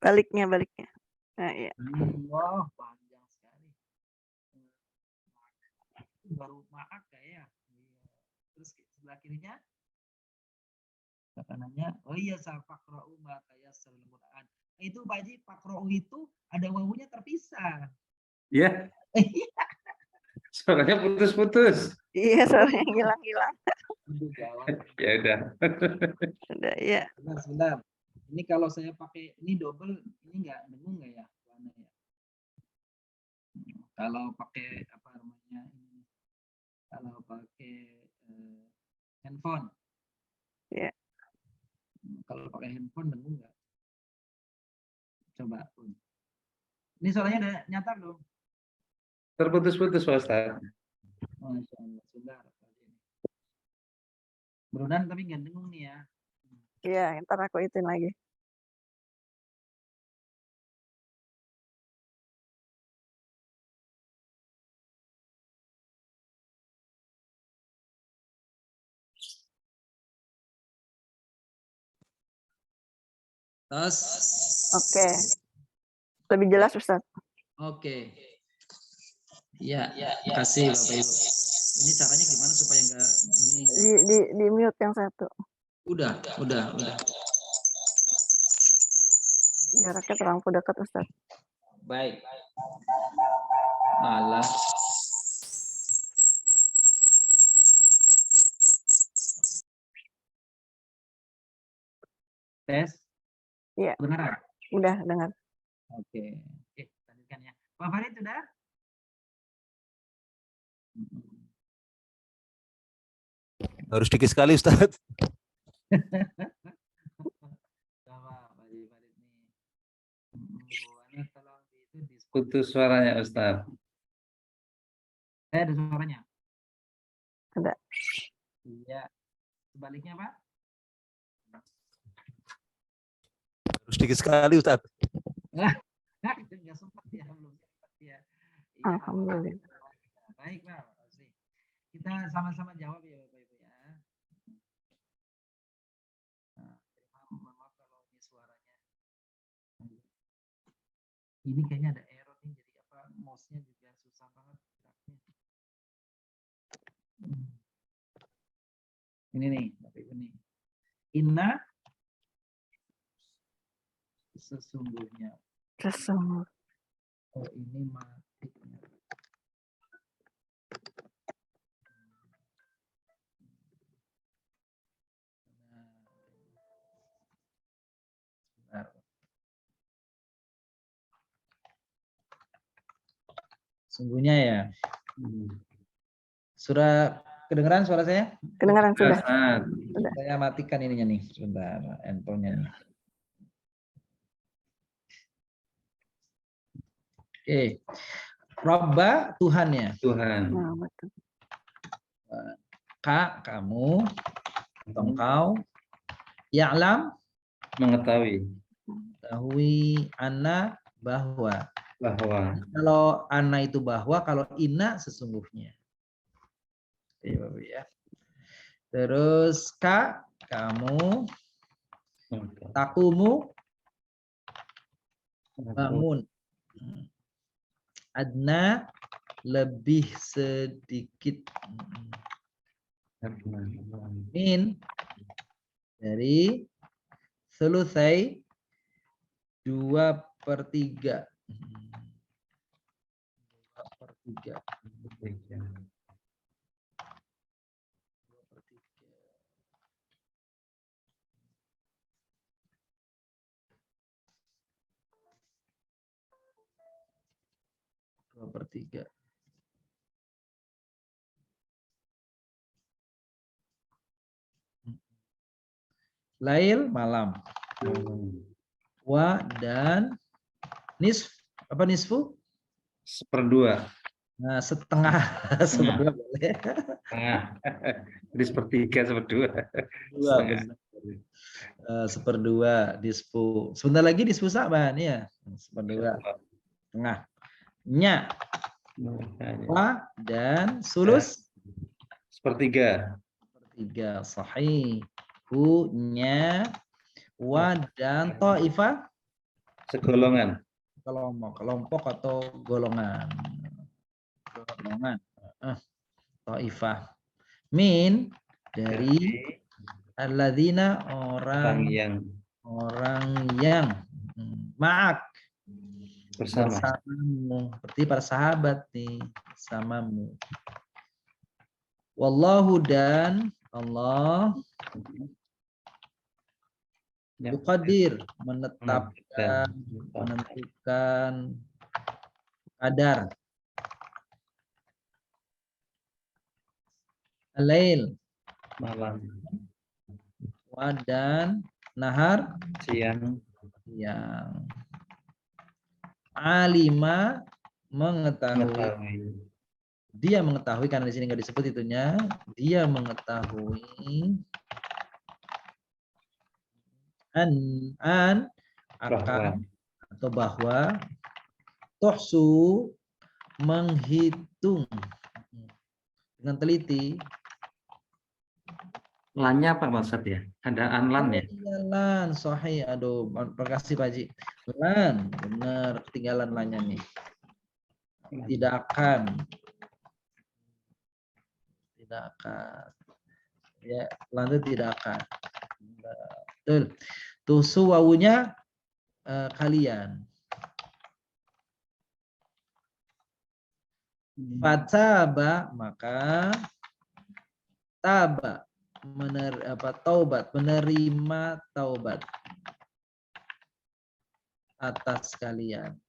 Baliknya. Nah, iya. Allah, panjang sekali. Baru maaf ya. Terus sebelah kirinya kanannya, oh iya, faqra'u ma tayassara Quran. Itu Pak Haji, faqra'u itu ada wawunya terpisah. Ya, suaranya putus-putus. Iya, suaranya hilang-hilang. Ya udah. Udah, ya. Sebentar. Ini kalau saya pakai ini double, ini nggak dengung nggak ya? Kalau pakai apa namanya ini? Kalau pakai handphone. Ya. Kalau pakai handphone dengung nggak? Coba. Ini suaranya udah nyata belum? Terputus-putus, Pak Ustaz. Masya Allah, sudah. Mudah-mudahan tapi nggak dengung nih ya. Iya, ntar aku ituin lagi. Tos. Oke. Lebih jelas, Ustaz. Oke. Iya, kasih Bapak Ibu. Ini caranya gimana supaya nggak denging? Di mute yang satu. Udah. Jaraknya terlalu dekat, Ustaz. Baik. Alah. Tes. Iya. Beneran? Udah dengar. Oke. Lanjutkan ya. Pak Farid sudah? Harus dikit sekali, Ustaz. Putus suaranya, Ustaz. Ada suaranya? Ada. Iya. Sebaliknya, Pak? Harus dikit sekali, Ustaz. Nggak sempat ya, belum sempat ya. Alhamdulillah. Baik, Pak. Kita sama-sama jawab ya, Bapak Ibu ya. Maaf kalau ini suaranya. Ini kayaknya ada error nih, jadi apa mouse-nya juga susah banget geraknya. Ini nih, Bapak Ibu nih. Inna sesungguhnya. Oh, ini mati. Sungguhnya ya. Sudah kedengeran suara saya? Kedengaran sudah. Saya matikan ininya nih, sebentar, handphonenya nih. Oke. Robba Tuhannya. Tuhan. Nah, betul. Ka, kamu, atau engkau, ya'lam, Mengetahui tahui, ana, bahwa. Kalau ana itu bahwa, kalau inna sesungguhnya. Iya, Bapak ya. Terus ka, kamu, takumu, bangun. Adna, lebih sedikit. Min, dari selesai 2/3. 2/3. 2/3. Lail, malam. Wa, dan nisf, apa nisfu? 1/2. Nah, setengah. Sepertiga boleh. Jadi 1/3, 1/2. 1/2 nisfu. Sebentar lagi nisfu Sa'ban ya. 1/2. Tengah. Nya. Wa, dan sulus 1/3. 1/3. Sahih. Hu, nya. Wa, dan ta'ifah Segolongan. kelompok atau golongan. Taifah. Min dari alladzina Orang yang orang yang ma'ak bersama. bersamamu, seperti para sahabat nih bersamamu. Wallahu dan Allah Ya. yuqadir menetapkan, menentukan kadar alail Malam, wa dan nahar siang, yang alima mengetahui. Dia mengetahui karena di sini nggak disebut itunya. Dia mengetahui akan atau bahwa tuhsu menghitung dengan teliti. Lannya apa maksud ya? Ada anlan ya? Iya, lan, sahih. Aduh, makasih Pak Haji. Lan, benar, ketinggalan lannya nih. Tidak akan. Ya, lan itu tidak akan. Betul. Tusu wawunya kalian. Fataba, maka taba taubat, menerima taubat atas kalian.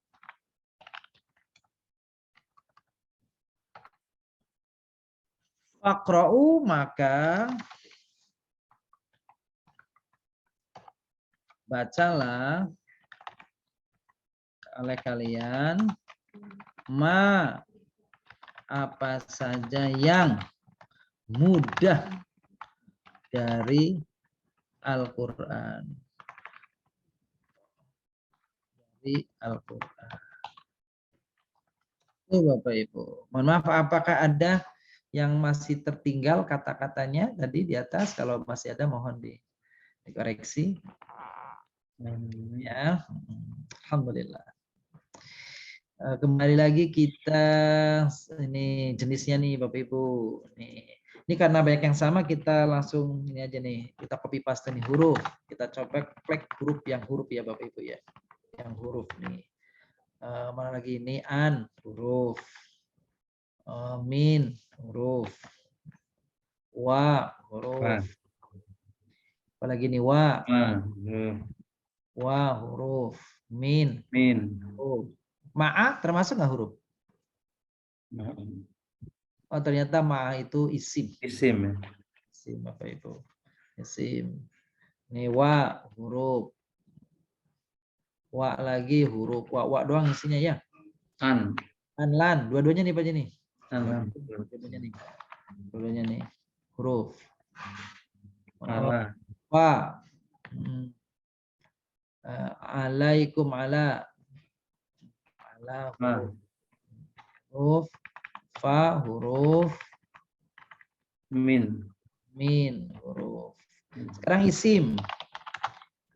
Faqra'u, maka bacalah oleh kalian apa saja yang mudah dari Al-Quran. Bapak Ibu, mohon maaf, apakah ada yang masih tertinggal kata-katanya tadi di atas? Kalau masih ada mohon dikoreksi. Ya, alhamdulillah. Kembali lagi kita ini jenisnya nih Bapak Ibu. Ini karena banyak yang sama, kita langsung ini aja nih, kita copy paste nih huruf, kita coba klik huruf ya Bapak Ibu ya, yang huruf nih. Mana lagi ini huruf, min huruf, wa huruf, apalagi nih wa huruf, min huruf. Ma'a termasuk nggak huruf? Oh ternyata ma'a itu isim. Isim ya. Isim Bapak Ibu. Isim. Ini wa huruf. Wa lagi huruf. Wa doang isinya ya. Lan. Dua-duanya nih Pak Jeni. Dua-duanya nih. Huruf. Wa. Alaikum ala huruf. Fa huruf. Min Huruf. Sekarang isim.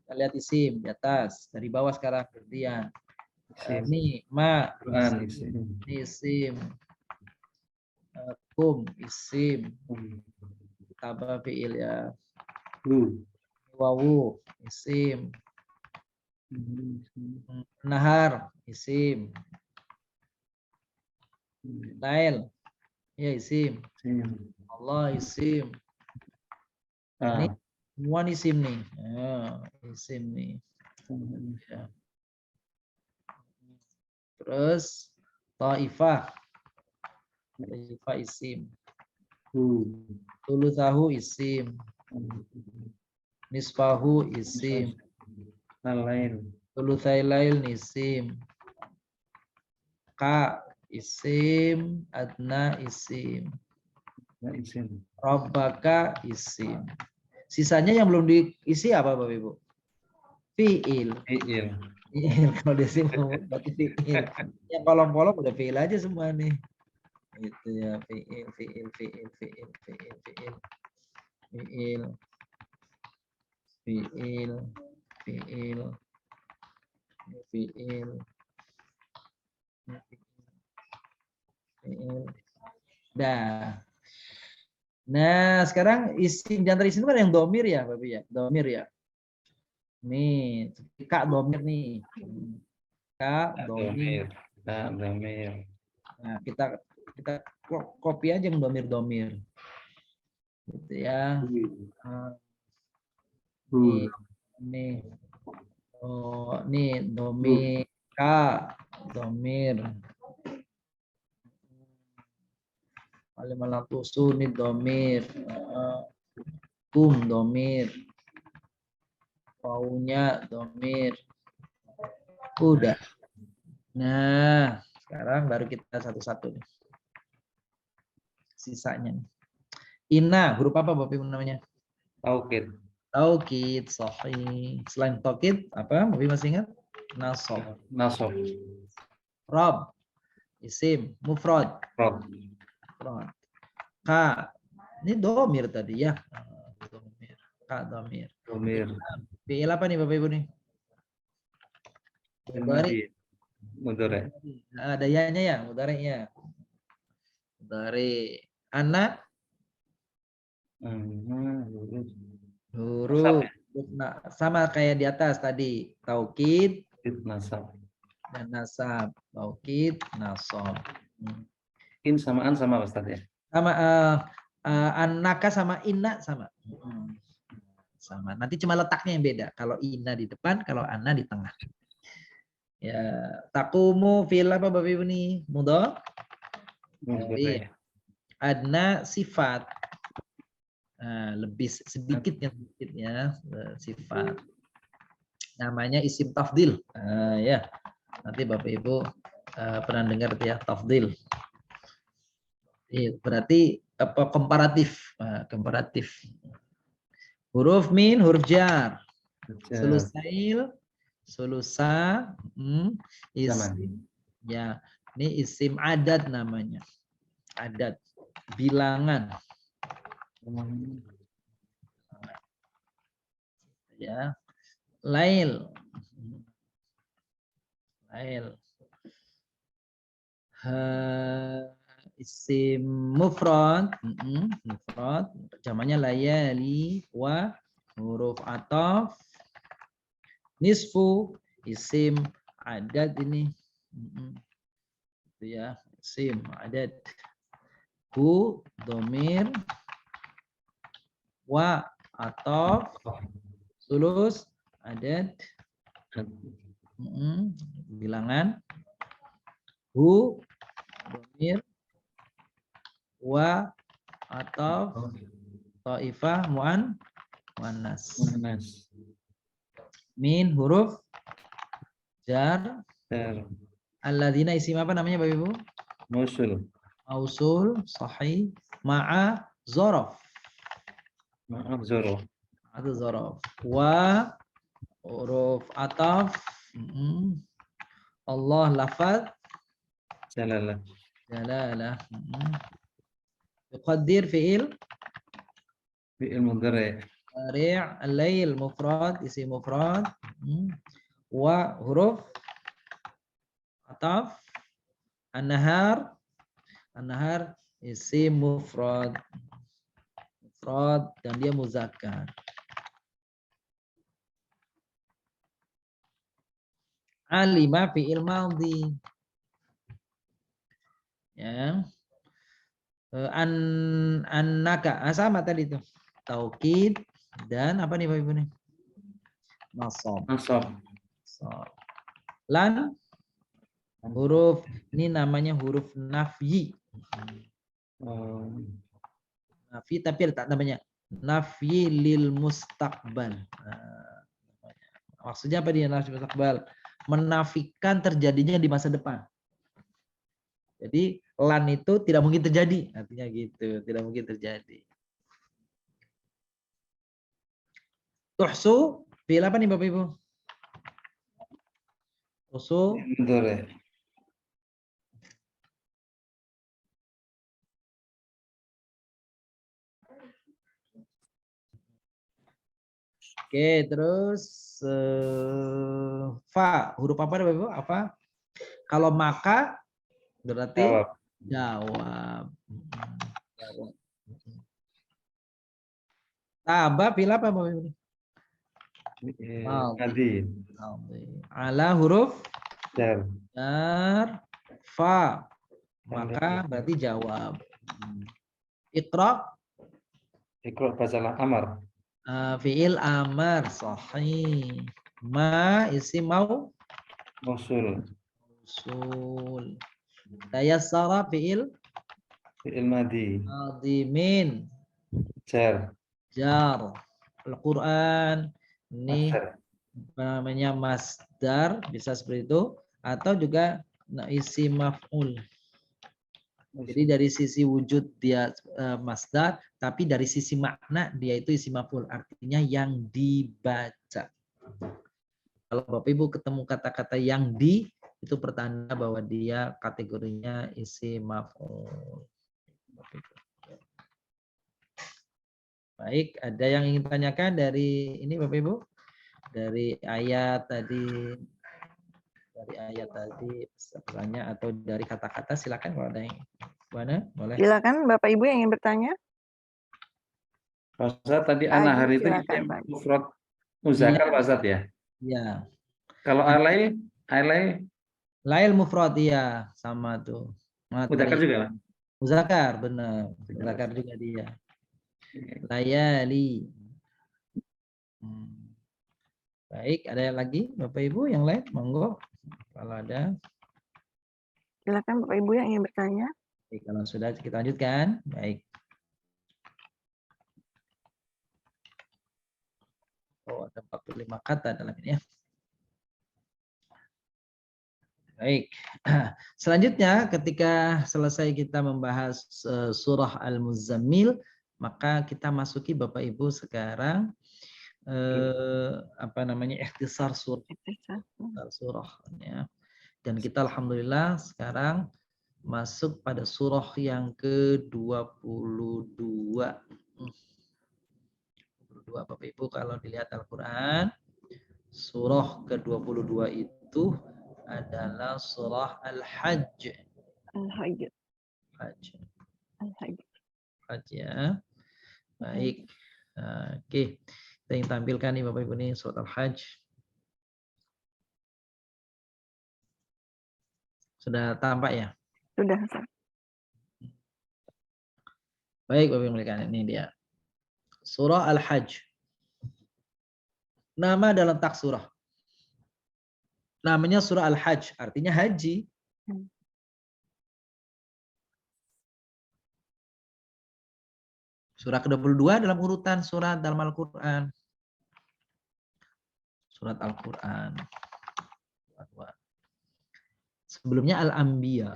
Kita lihat isim di atas. Dari bawah sekarang kemudian. Ini isim. Kum isim. Tambah fiil ya. Wawu isim. Nahar isim. Lail ya isim. Allah isim. Ini semua isim nih. Isim nih. Ya. Terus taifah. Taifah isim. Tuluthahu isim. Nisfahu isim. Tulutsai lail isim. Ka isim. Adna isim. Rabbaka isim. Sisanya yang belum diisi apa Bapak Ibu? Fiil. Kalau di sini berarti fiil. Yang kolom-kolom udah fiil aja semua nih. Itu ya fiil. Ini fiil. Dah. Nah, sekarang isim di antara isim itu kan yang domir ya, Bapak ya, domir ya. Nih, kak domir nih, kak domir. Domir. Nah, kita copy aja yang domir, gitu ya. Nih, oh, nih domir, kak domir. Alimalatu sunit domir, kum domir, paunya domir, udah. Nah, sekarang baru kita satu-satu nih, sisanya nih. Inna, huruf apa Bapak Ibu namanya? Taukid. Taukid, sahih. Selain taukid, apa Bapak Ibu masih ingat? Nasab. Nasab. Rob, isim, mufrad. Rob. Mufrad. Ka, ini domir tadi ya. Domir. Ka, domir. Domir. Fi'il apa nih Bapak Ibu nih? Mudhari. Mudhari. Ada ya-nya ya, mudhari-nya. Mudhari. Anak. Huruf. Nah, sama kayak di atas tadi. Taukid. Nasab. Dan nasab. Taukid, nasab. In samaan sama Ustaz ya? Sama anaka sama inna sama. Sama. Nanti cuma letaknya yang beda. Kalau inna di depan, kalau anna di tengah. Ya, takumu fil apa Bapak Ibu nih? Mudhari. Mudhari. Adna sifat. Lebih sedikit yang sedikitnya sifat. Namanya isim tafdil. Ya. Nanti Bapak Ibu pernah dengar ya tafdil. Berarti apa komparatif, komparatif. Huruf min, huruf jar. Sulusail, sulusa, isim. Ya, ini isim adat namanya. Adat, bilangan. Ya, lail. Lail. Isim mufrad, mufrad, jamannya layali wa huruf ataf, nisfu isim adat ini, itu ya isim adat, hu domir, wa ataf, sulus adat, bilangan, hu domir, wa atau taifah muannas. Min huruf jar. Alladzina isim apa namanya Bapak Ibu? Mausul. Mausul sahih ma'a zorof. Ma'a zorof. Atau zorof. Wa huruf ataf. Allah lafaz Jalalah. jalalah. Yuqaddir fi'il Fi'il mudhari. Mudhari' al-lail mufrad isim mufrad wa huruf ataf an-nahar isim mufrad dan dia muzakkar. Alima fi'il madhi. Ya. Annaka sama tadi itu. Taukid dan apa nih Bapak Ibu nih? Nasab. Lan huruf ini namanya huruf nafyi. Nafyi tapi ada namanya nafyi lil mustaqbal. Maksudnya apa dia nafyi mustaqbal? Menafikan terjadinya di masa depan. Jadi lan itu tidak mungkin terjadi, artinya gitu, tidak mungkin terjadi. Tuhsu, fi'il apa nih Bapak Ibu? Tuhsu. Oke, terus fa. Huruf apa Bapak Ibu? Apa? Kalau maka berarti Jawab. jawab. Taba fil apa Bapak Ibu? Madi. Ala huruf Jar. jar fa. Maka berarti jawab. Iqra Ikra bacalah amar. fiil amar sahih. Ma isim mau Mausul. usul. Tayassara fiil Fi'il madi. adimin Jar. jar. Al-Quran ini Masdar. namanya masdar, bisa seperti itu, atau juga isim maf'ul. Jadi dari sisi wujud dia masdar, tapi dari sisi makna dia itu isim maf'ul, artinya yang dibaca. Kalau Bapak Ibu ketemu kata-kata yang di, itu pertanda bahwa dia kategorinya isim maf'ul. Baik, ada yang ingin tanyakan dari ini Bapak Ibu? Dari ayat tadi, pertanyaan atau dari kata-kata, silakan kalau ada yang mana boleh. Silakan Bapak Ibu yang ingin bertanya. Pak Ustadz, tadi Adi, anak hari itu silakan, isim Pak. mufrad muzakkar Iya. Pak Ustadz ya. Ya, Kalau alai lail mufrad iya sama tuh. muzakkar juga Pak. Muzakkar benar. Muzakkar juga dia. Layali. Baik, ada yang lagi Bapak Ibu yang lain? Monggo. Kalau ada. Silakan Bapak Ibu yang ingin bertanya. Baik, kalau sudah kita lanjutkan. Baik. Oh, ada 45 kata dalam ini ya. Baik. Selanjutnya ketika selesai kita membahas surah Al-Muzammil, maka kita masuki Bapak Ibu sekarang ikhtisar surah ya. Dan kita alhamdulillah sekarang masuk pada surah yang ke-22. Bapak Ibu kalau dilihat Al-Qur'an, surah ke-22 itu adalah surah Al-Hajj. Al-Hajj. Hajj ya. Baik. Oke. Kita yang tampilkan nih Bapak Ibu nih surat Al-Hajj. Sudah tampak ya? Sudah. Baik Bapak Ibu muliakan, ini dia. Surah Al-Hajj. Nama dalam tak surah. Namanya surah Al-Hajj, artinya haji. Surah ke-22 dalam urutan surat dalam Al-Quran. Surat Al-Quran. Sebelumnya Al-Anbiya.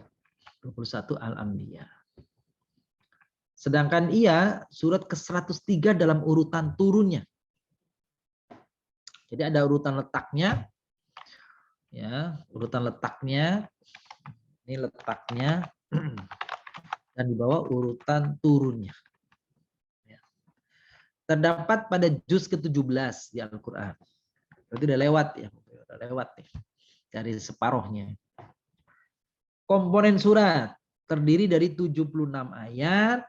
21 Al-Anbiya. Sedangkan ia surat ke-103 dalam urutan turunnya. Jadi ada urutan letaknya. Ya, urutan letaknya. Ini letaknya. Dan di bawah urutan turunnya. Terdapat pada juz ke-17 di Al-Quran. Berarti udah lewat ya. Udah lewat nih. Dari separuhnya. Komponen surat terdiri dari 76 ayat,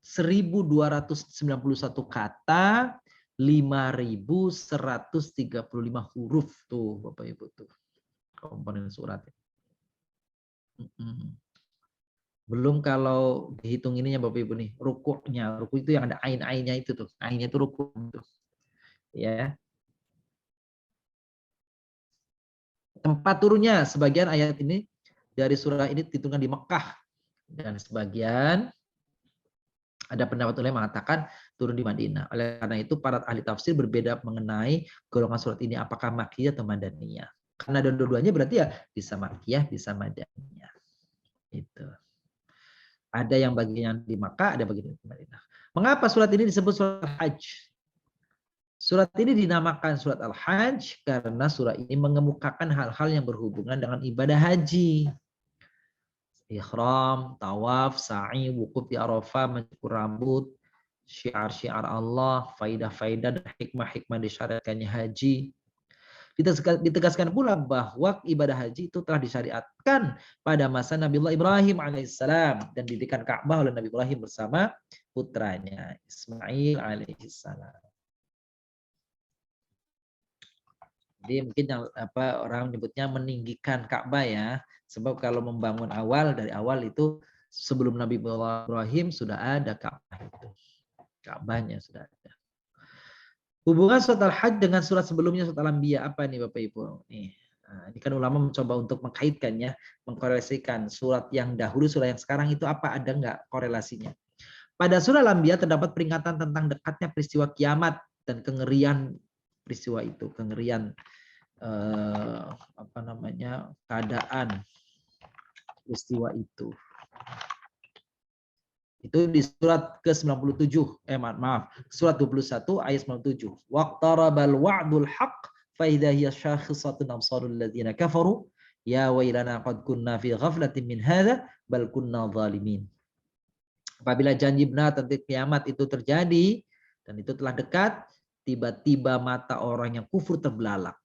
1291 kata, 5135 huruf tuh Bapak Ibu tuh. Komponen surat. Belum kalau dihitung ininya Bapak Ibu nih, rukuknya. Rukuk itu yang ada ain-ainnya itu tuh. Ainnya itu rukuk tuh. Ya. Tempat turunnya sebagian ayat ini dari surah ini diturunkan di Mekah dan sebagian ada pendapat ulama mengatakan turun di Madinah. Oleh karena itu para ahli tafsir berbeda mengenai golongan surat ini apakah Makkiyah atau Madaniyah. Karena dua-duanya berarti ya bisa Makkiyah, bisa Madaniyah. Itu. Ada yang bagian di Makkah, ada bagian di Madinah. Mengapa surat ini disebut surat Al-Hajj? Surat ini dinamakan surat Al-Hajj karena surat ini mengemukakan hal-hal yang berhubungan dengan ibadah haji. Ihram, tawaf, sa'i, wukuf di Arafah, mencukur rambut, syiar-syiar Allah, faidah-faidah dan hikmah-hikmah disyariatkannya haji. Ditegaskan pula bahwa ibadah haji itu telah disyariatkan pada masa Nabiullah Ibrahim alaihissalam dan didirikan Ka'bah oleh Nabi Ibrahim bersama putranya Ismail alaihissalam. Jadi mungkin yang orang menyebutnya meninggikan Ka'bah ya, sebab kalau membangun dari awal itu sebelum Nabi Ibrahim sudah ada Ka'bah itu, Ka'bahnya sudah ada. Hubungan surat Al-Hajj dengan surat sebelumnya, surat Al-Anbiya, apa nih Bapak Ibu? Nih, ini kan ulama mencoba untuk mengkaitkannya, mengkorelasikan surat yang dahulu, surat yang sekarang itu apa, ada nggak korelasinya? Pada surah Al-Anbiya terdapat peringatan tentang dekatnya peristiwa kiamat dan kengerian peristiwa itu, kengerian keadaan peristiwa itu. Itu di surat ke-97, surat 21 ayat 97. Waqtarabal wa'dul haqq fa idza hiya shakhisatun absarul ladzina kafaru ya wailana qad kunna fi ghaflatin min hadza bal kunna zalimin. Apabila janji benar tentang kiamat itu terjadi dan itu telah dekat, tiba-tiba mata orang yang kufur terbelalak.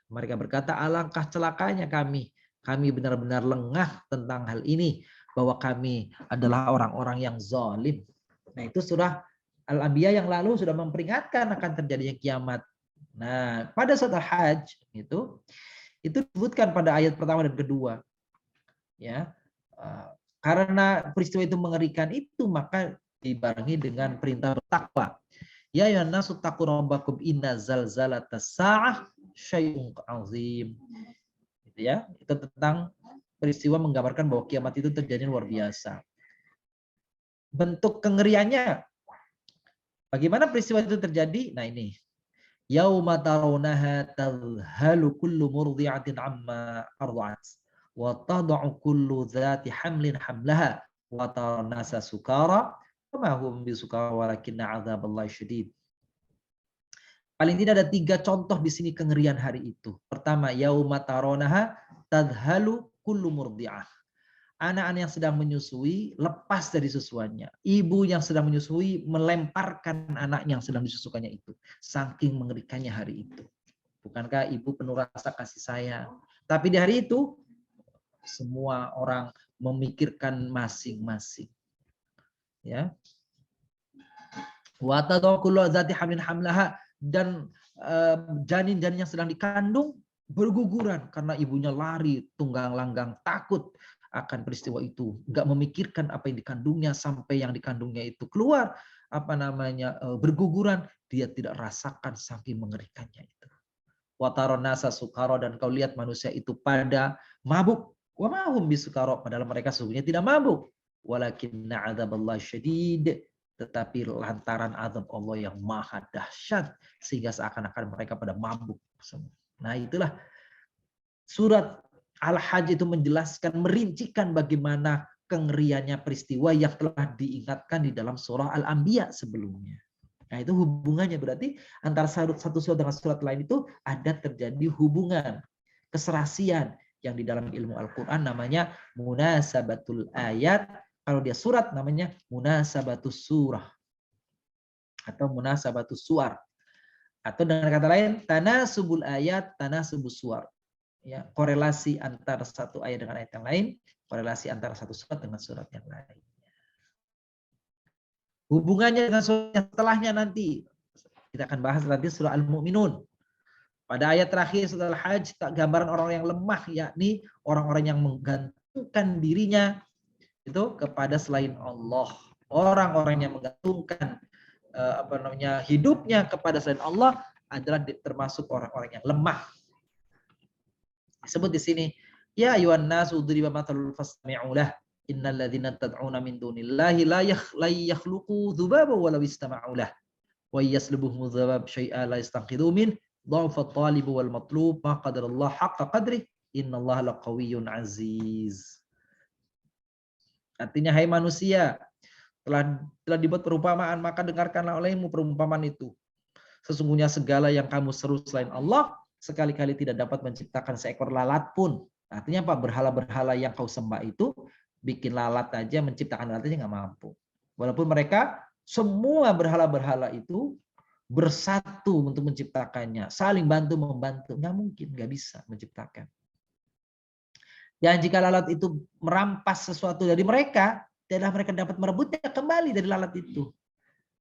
Mereka berkata, alangkah celakanya kami benar-benar lengah tentang hal ini, bahwa kami adalah orang-orang yang zalim. Nah, itu surah Al-Anbiya yang lalu sudah memperingatkan akan terjadinya kiamat. Nah, pada surat Al-Hajj itu disebutkan pada ayat pertama dan kedua. Ya. Karena peristiwa itu mengerikan itu, maka dibarengi dengan perintah bertakwa. Ya ayyuhan nasu taqu rabbakum inna zalzalatas saah syai'un 'azim. Gitu ya. Itu tentang peristiwa menggambarkan bahwa kiamat itu terjadi luar biasa. Bentuk kengeriannya, bagaimana peristiwa itu terjadi? Nah ini, yauma tarawnaha tadhhalu kullu murdi'atin amma arda'at wa tad'u kullu dhati hamlin hamlaha wa taran nasa sukara wa ma hum bisukara walakinna 'adzaballahi syadid. Paling tidak ada 3 contoh di sini kengerian hari itu. Pertama, yauma tarawnaha tadhhalu kullu murdi'ah. Anak-anak yang sedang menyusui lepas dari susuannya. Ibu yang sedang menyusui melemparkan anak yang sedang disusukannya itu. Saking mengerikannya hari itu. Bukankah ibu penuh rasa kasih sayang? Tapi di hari itu semua orang memikirkan masing-masing. Ya. Wa tad'u kullu dzati hamlin hamlaha, dan janin-janin yang sedang dikandung berguguran karena ibunya lari tunggang langgang takut akan peristiwa itu, nggak memikirkan apa yang dikandungnya sampai yang dikandungnya itu keluar berguguran, dia tidak rasakan saking mengerikannya itu. Wataron nasa sukaro, dan kau lihat manusia itu pada mabuk. Wa ma hum bisukaro, padahal mereka sesungguhnya tidak mabuk. Walakinna adzaballahi syadid, tetapi lantaran azab Allah yang maha dahsyat sehingga seakan-akan mereka pada mabuk semua. Nah, itulah surat Al-Hajj itu menjelaskan, merincikan bagaimana kengeriannya peristiwa yang telah diingatkan di dalam surah Al-Anbiya sebelumnya. Nah, itu hubungannya, berarti antara satu surat dengan surat lain itu ada terjadi hubungan, keserasian yang di dalam ilmu Al-Quran namanya munasabatul ayat. Kalau dia surat namanya munasabatus surah atau munasabatus suar. Atau dengan kata lain tanasubul ayat, tanasubus suar. Ya, korelasi antara satu ayat dengan ayat yang lain, korelasi antara satu surat dengan surat yang lain. Hubungannya dengan surat yang setelahnya nanti kita akan bahas nanti surah Al-Mu'minun. Pada ayat terakhir surah Al-Hajj, gambaran orang yang lemah, yakni orang-orang yang menggantungkan dirinya itu kepada selain Allah. Orang-orang yang menggantungkan hidupnya kepada selain Allah adalah termasuk orang-orang yang lemah. Disebut di sini, ya ayyuhan nasu duriba mathalul fastami'u lah innal ladzina tad'una min dunillahi la yakhluqu dzubaba wa law istama'u lah wa yaslubuhum dzubab syai'a la yastanqidhu min dha'fa at-talib wal matlub ma qadarallahu haqqa qadri innallaha laqawiyyun aziz. Artinya, hai manusia, telah dibuat perumpamaan, maka dengarkanlah olehmu perumpamaan itu. Sesungguhnya segala yang kamu seru selain Allah sekali-kali tidak dapat menciptakan seekor lalat pun. Artinya apa? Berhala-berhala yang kau sembah itu bikin lalat aja, menciptakan lalat aja nggak mampu. Walaupun mereka semua berhala-berhala itu bersatu untuk menciptakannya, saling bantu membantu. Nggak mungkin, nggak bisa menciptakan. Dan jika lalat itu merampas sesuatu dari mereka, tidaklah mereka dapat merebutnya kembali dari lalat itu.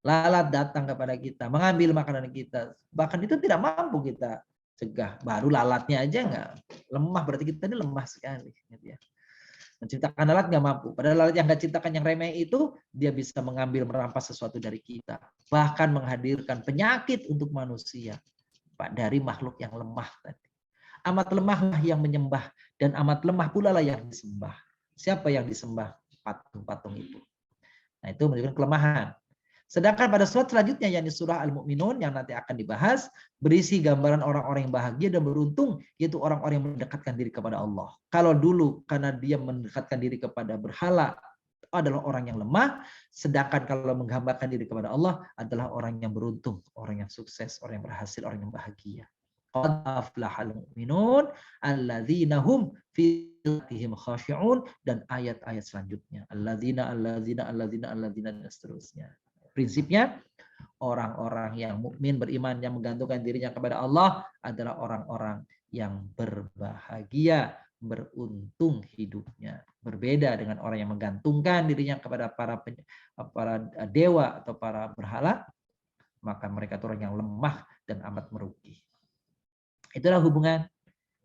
Lalat datang kepada kita, mengambil makanan kita. Bahkan itu tidak mampu kita cegah. Baru lalatnya aja nggak lemah, berarti kita ini lemah sekali. Gitu ya. Menciptakan lalat nggak mampu. Padahal lalat yang nggak ciptakan yang remeh itu, dia bisa mengambil, merampas sesuatu dari kita. Bahkan menghadirkan penyakit untuk manusia. Pak, dari makhluk yang lemah tadi. Amat lemahlah yang menyembah dan amat lemah pula lah yang disembah. Siapa yang disembah? Patung-patung itu. Nah, itu menunjukkan kelemahan. Sedangkan pada surat selanjutnya yakni surah Al-Mu'minun yang nanti akan dibahas berisi gambaran orang-orang yang bahagia dan beruntung, yaitu orang-orang yang mendekatkan diri kepada Allah. Kalau dulu karena dia mendekatkan diri kepada berhala adalah orang yang lemah, sedangkan kalau menggambarkan diri kepada Allah adalah orang yang beruntung, orang yang sukses, orang yang berhasil, orang yang bahagia. Qad aflahal mu'minun alladzina hum fi salatihim khashi'un, dan ayat-ayat selanjutnya alladzina dan seterusnya. Prinsipnya orang-orang yang mukmin beriman yang menggantungkan dirinya kepada Allah adalah orang-orang yang berbahagia, beruntung hidupnya. Berbeda dengan orang yang menggantungkan dirinya kepada para dewa atau para berhala, maka mereka itu orang yang lemah dan amat merugi. Itulah hubungan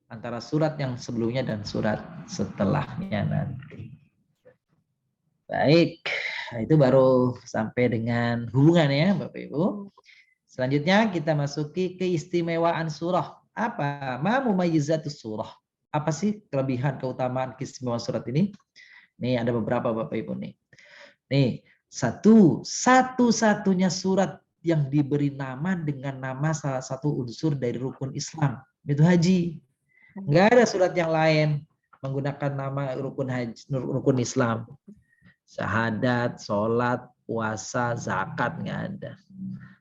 antara surat yang sebelumnya dan surat setelahnya nanti. Baik, itu baru sampai dengan hubungan ya Bapak Ibu. Selanjutnya kita masuki keistimewaan surah. Apa? Ma mumayyizatus surah. Apa sih kelebihan, keutamaan, keistimewaan surat ini? Nih ada beberapa Bapak Ibu nih. Nih, satu-satunya surat yang diberi nama dengan nama salah satu unsur dari rukun Islam, itu haji. Enggak ada surat yang lain menggunakan nama rukun haji, rukun Islam. Syahadat, sholat, puasa, zakat nggak ada.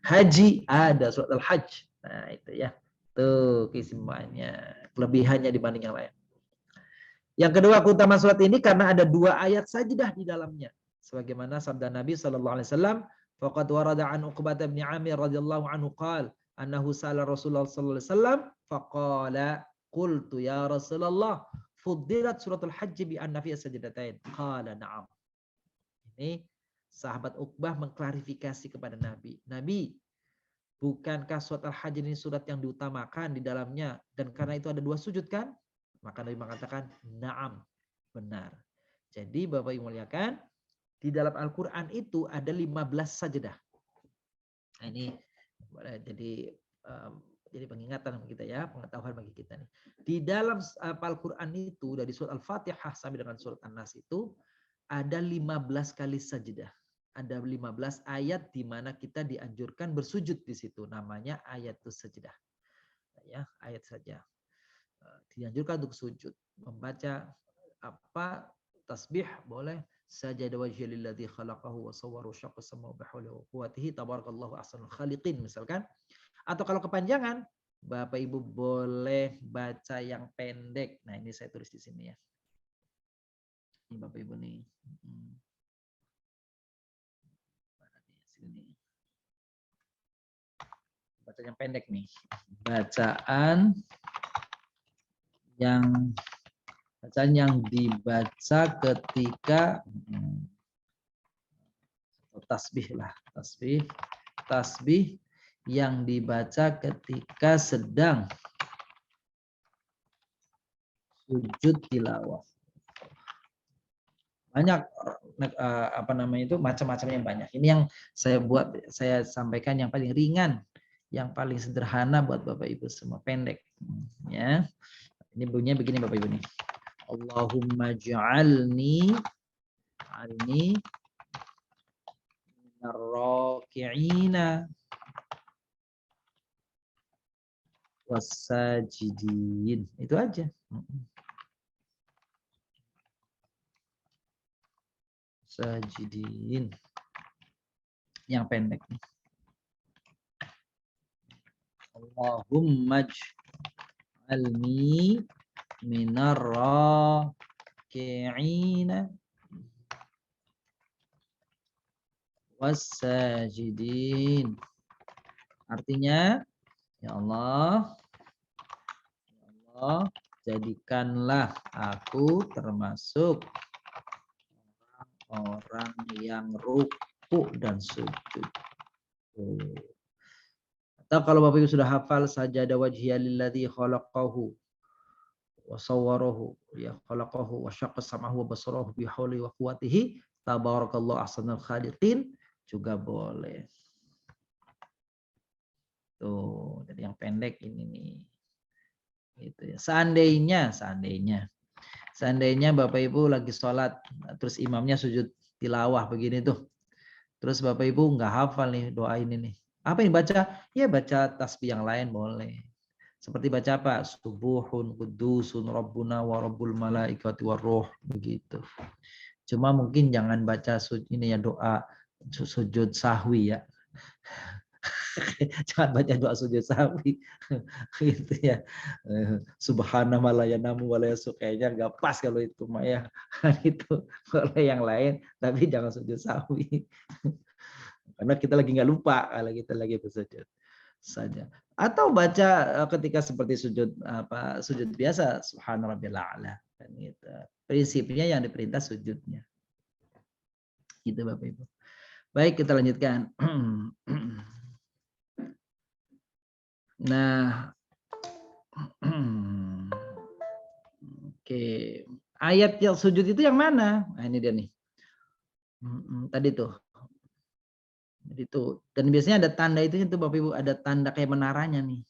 Haji ada, surat Al-Hajj. Nah itu ya. Tuh keistimewanya, kelebihannya dibanding yang lain. Yang kedua keutamaan surat ini karena ada 2 ayat sajdah di dalamnya. Sebagaimana sabda Nabi SAW, faqad warada an Uqbah bin Amir radhiyallahu anhu qala annahu sa'ala Rasulullah sallallahu alaihi wasallam faqala qultu ya Rasulullah fuddilat suratul Hajj bi anna fiha sajdatain. Qala na'am. Ini sahabat Uqbah mengklarifikasi kepada Nabi. Nabi, bukankah surat Al-Hajj ini surat yang diutamakan di dalamnya dan karena itu ada 2 sujud kan? Maka Nabi mengatakan na'am, benar. Jadi Bapak Ibu muliakan, di dalam Al-Quran itu ada 15 sajdah. Nah, ini jadi pengingatan bagi kita ya, pengetahuan bagi kita nih. Di dalam Al-Quran itu dari surat Al-Fatihah sampai dengan surat An-Nas itu ada 15 kali sajdah. Ada 15 ayat di mana kita dianjurkan bersujud di situ. Namanya ayatus sajdah. Ya, ayat saja. Dianjurkan untuk sujud. Membaca apa tasbih boleh. Sajada wajhi lilladzi khalaqahu wa sawwara syaqqa samawati bihawli wa quwwatihi tabarakallahu ahsanul khaliqin misalkan. Atau kalau kepanjangan, Bapak Ibu boleh baca yang pendek. Nah, ini saya tulis di sini ya. Ini Bapak Ibu nih. Sini. Baca yang pendek nih. Bacaan yang dibaca ketika tasbih lah, tasbih yang dibaca ketika sedang sujud tilawah. Banyak macam-macamnya banyak. Ini yang saya sampaikan yang paling ringan, yang paling sederhana buat Bapak Ibu semua, pendek ya. Ini bunyinya begini Bapak Ibu nih. Allahumma ja'alni minarraki'ina wassajidin. Itu aja. Sajidin. Yang pendek. Allahumma ja'alni minarraki'ina wassajidin. Artinya, ya Allah, jadikanlah aku termasuk orang yang ruku dan sujud. Atau kalau Bapak Ibu sudah hafal sajada wajhiya lilladzi khalaqahu wa sawwarahu ya khalaqahu wa syaqqa sam'ahu wa basarahu bi hauli wa quwwatihi tabarakallahu ahsanul khaliqin juga boleh. Tuh, jadi yang pendek ini nih. Gitu ya. Seandainya Bapak Ibu lagi sholat, terus imamnya sujud tilawah begini tuh. Terus Bapak Ibu nggak hafal nih doa ini nih. Apa yang baca? Ya baca tasbih yang lain boleh. Seperti baca apa? Subuhun kudusun rabbuna wa rabbul malaikati warruh begitu. Cuma mungkin jangan baca ini ya doa sujud sahwi ya. Jangan baca doa sujud sahwi gitu ya. Subhanallah la yanamu wa la yasu, kayaknya enggak pas kalau itu mah ya. Itu boleh yang lain tapi jangan sujud sahwi. Karena kita lagi nggak lupa kalau kita lagi bersujud saja. Atau baca ketika seperti sujud biasa subhanarabbiyal a'la kan gitu. Prinsipnya yang diperintah sujudnya. Gitu Bapak Ibu. Baik, kita lanjutkan. Nah, oke. Ayat yang sujud itu yang mana? Nah, ini dia nih. Tadi tuh. Jadi itu, dan biasanya ada tanda itu tuh Bapak Ibu, ada tanda kayak menaranya nih.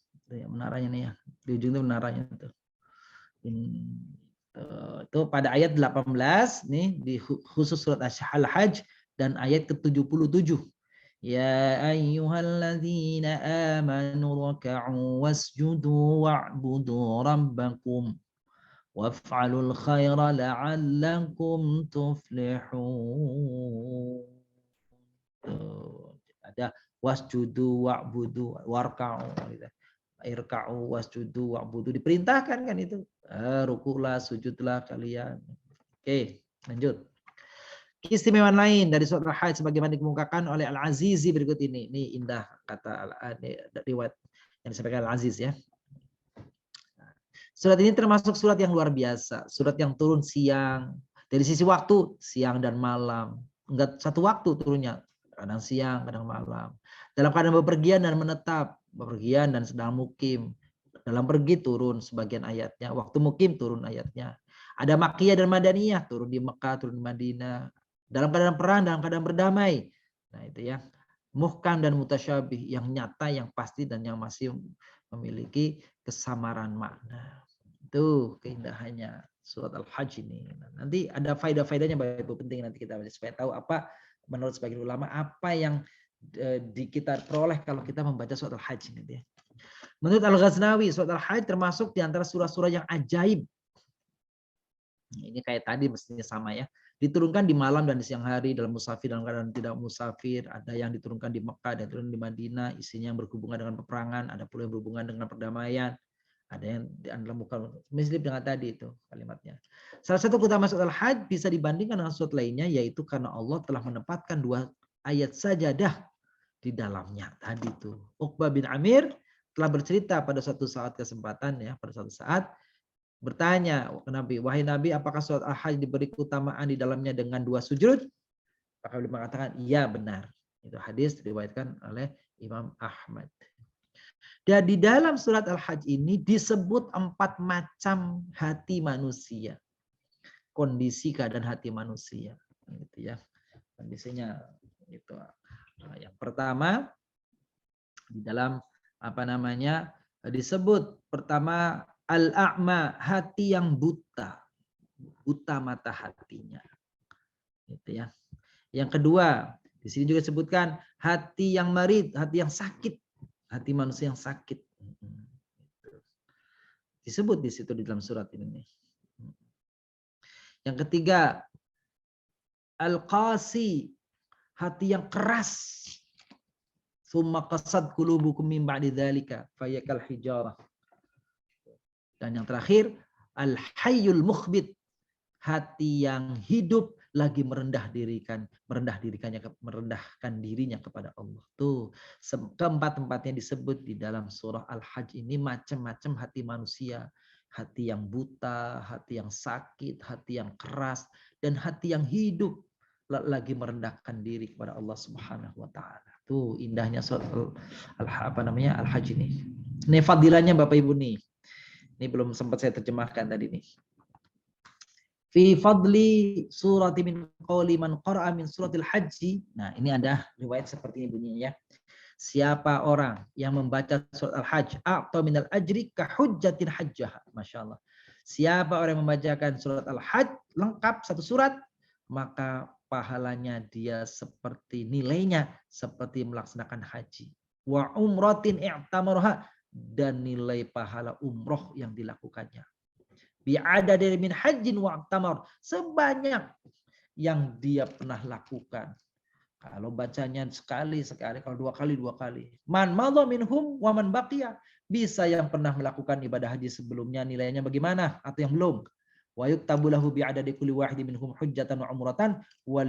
Menaranya nih ya. Di ujung itu menaranya tuh. Itu pada ayat 18 nih di khusus surat Al-Hajj dan ayat ke-77. Ya ayyuhalladzina amanu raka'u wasjudu wa'budu rabbakum waf'alul khaira la'allakum tuflihun. Ada wasjudu wa'budu warka'u, irka'u wasjudu wa'budu, diperintahkan kan itu. Rukulah, sujudlah kalian. Oke, lanjut. Keistimewaan lain dari surat Al-Hajj sebagaimana dikemukakan oleh Al-Azizi berikut ini. Ini indah kata riwayat yang disampaikan Al-Aziz ya. Surat ini termasuk surat yang luar biasa, surat yang turun siang. Dari sisi waktu, siang dan malam. Enggak satu waktu turunnya. Kadang siang, kadang malam. Dalam keadaan bepergian dan menetap, bepergian dan sedang mukim. Dalam pergi turun sebagian ayatnya, waktu mukim turun ayatnya. Ada Makkiyah dan Madaniyah, turun di Mekah, turun di Madinah. Dalam keadaan perang, dalam keadaan berdamai. Nah itu ya. Muhkam dan mutasyabih, yang nyata, yang pasti, dan yang masih memiliki kesamaran makna. Itu keindahannya surat Al-Hajj ini. Nanti ada faedah-faedahnya Bapak Ibu, penting nanti kita baca supaya tahu apa menurut sebagian ulama apa yang kita peroleh kalau kita membaca surat Al-Hajj ini. Menurut Al-Ghaznawi, surat Al-Hajj termasuk di antara surah-surah yang ajaib. Ini kayak tadi mestinya sama ya. Diturunkan di malam dan di siang hari, dalam musafir, dalam keadaan tidak musafir. Ada yang diturunkan di Mekah, ada yang diturunkan di Madinah, isinya yang berhubungan dengan peperangan, ada pula yang berhubungan dengan perdamaian. Ada yang dalam bukan mirip dengan tadi itu kalimatnya. Salah satu keutamaan surat Al-Hajj bisa dibandingkan dengan surat lainnya, yaitu karena Allah telah menempatkan 2 ayat sajadah di dalamnya. Tadi itu Uqbah bin Amir telah bercerita pada suatu saat kesempatan ya, pada suatu saat bertanya Nabi, wahai Nabi, apakah surat Al-Hajj diberi keutamaan di dalamnya dengan 2 sujud? Maka beliau mengatakan, iya benar. Itu hadis diriwayatkan oleh Imam Ahmad. Dan di dalam surat Al-Hajj ini disebut 4 macam hati manusia. Kondisi keadaan hati manusia. Gitu ya. Kondisinya gitu. Nah, yang pertama di dalam disebut pertama al-a'ma, hati yang buta. Buta mata hatinya. Gitu ya. Yang kedua, di sini juga disebutkan hati yang marid, hati yang sakit. Hati manusia yang sakit. Disebut di situ di dalam surat ini. Yang ketiga, al-qasi, hati yang keras. Summa qasad qulubukum min ba'di dzalika fayakal hijarah. Dan yang terakhir, al-hayyul mukhbit, hati yang hidup lagi merendahkan dirinya kepada Allah. Tuh, keempat-empatnya disebut di dalam surah Al-Hajj ini macam-macam hati manusia. Hati yang buta, hati yang sakit, hati yang keras, dan hati yang hidup lagi merendahkan diri kepada Allah Subhanahu wa taala. Tuh indahnya surat Al-Hajj ini. Ini fadilahnya Bapak Ibu nih. Ini belum sempat saya terjemahkan tadi nih. Fi fadli surati min qawli man qara'a min suratil hajji. Nah, ini ada riwayat seperti ini bunyinya ya. Siapa orang yang membaca surat Al-Hajj atau minal ajri ka hujjatin hajjah. Masya Allah. Siapa orang yang membacakan surat Al-Hajj lengkap satu surat, maka pahalanya dia seperti nilainya seperti melaksanakan haji. Wa umratin i'tamarha, dan nilai pahala umroh yang dilakukannya. Bi'adadin min hajjin wa i'tamar, sebanyak yang dia pernah lakukan. Kalau bacanya sekali, kalau dua kali. Man madha minhum wa man baqiya. Bisa yang pernah melakukan ibadah haji sebelumnya nilainya bagaimana atau yang belum. Wa yuktabu lahu bi'adadi kulli wahidin minhum hujjatan wa umratan wa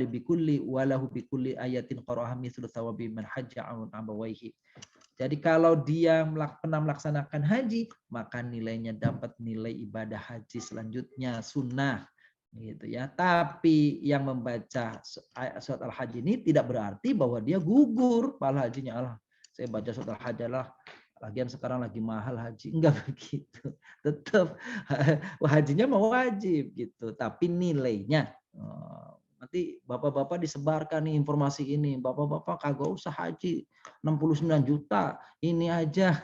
lahu bikulli ayatin qara'aha mithlu thawabi man hajja an abawaihi. Jadi kalau dia pernah melaksanakan haji, maka nilainya dapat nilai ibadah haji selanjutnya, sunnah. Gitu ya. Tapi yang membaca surat Al-Hajj ini tidak berarti bahwa dia gugur pahala hajinya. Allah, saya baca surat Al-Hajj lah, lagian sekarang lagi mahal haji. Enggak begitu. Tetap hajinya mau wajib gitu, tapi nilainya nanti bapak-bapak disebarkan nih informasi ini. Bapak-bapak kagak usah haji 69 juta. Ini aja